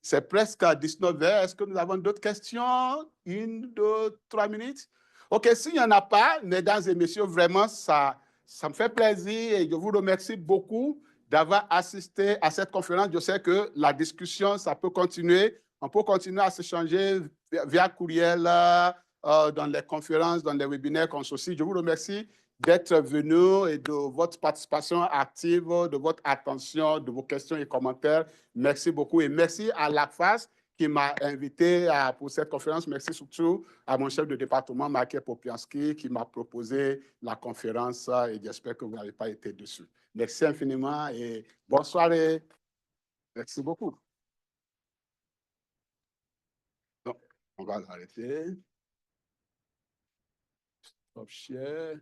C'est presque à 19h. Est-ce que nous avons d'autres questions? 1, 2, 3 minutes? OK, s'il n'y en a pas, mesdames et messieurs, vraiment, ça me fait plaisir et je vous remercie beaucoup d'avoir assisté à cette conférence. Je sais que la discussion, ça peut continuer. On peut continuer à s'échanger via courriel, dans les conférences, dans les webinaires qu'on s'associe. Je vous remercie d'être venu et de votre participation active, de votre attention, de vos questions et commentaires. Merci beaucoup et merci à l'ACFAS qui m'a invité pour cette conférence. Merci surtout à mon chef de département, Michael Popianski, qui m'a proposé la conférence et j'espère que vous n'avez pas été déçus. Merci infiniment et bonne soirée. Merci beaucoup. Donc, on va l'arrêter. Stop share.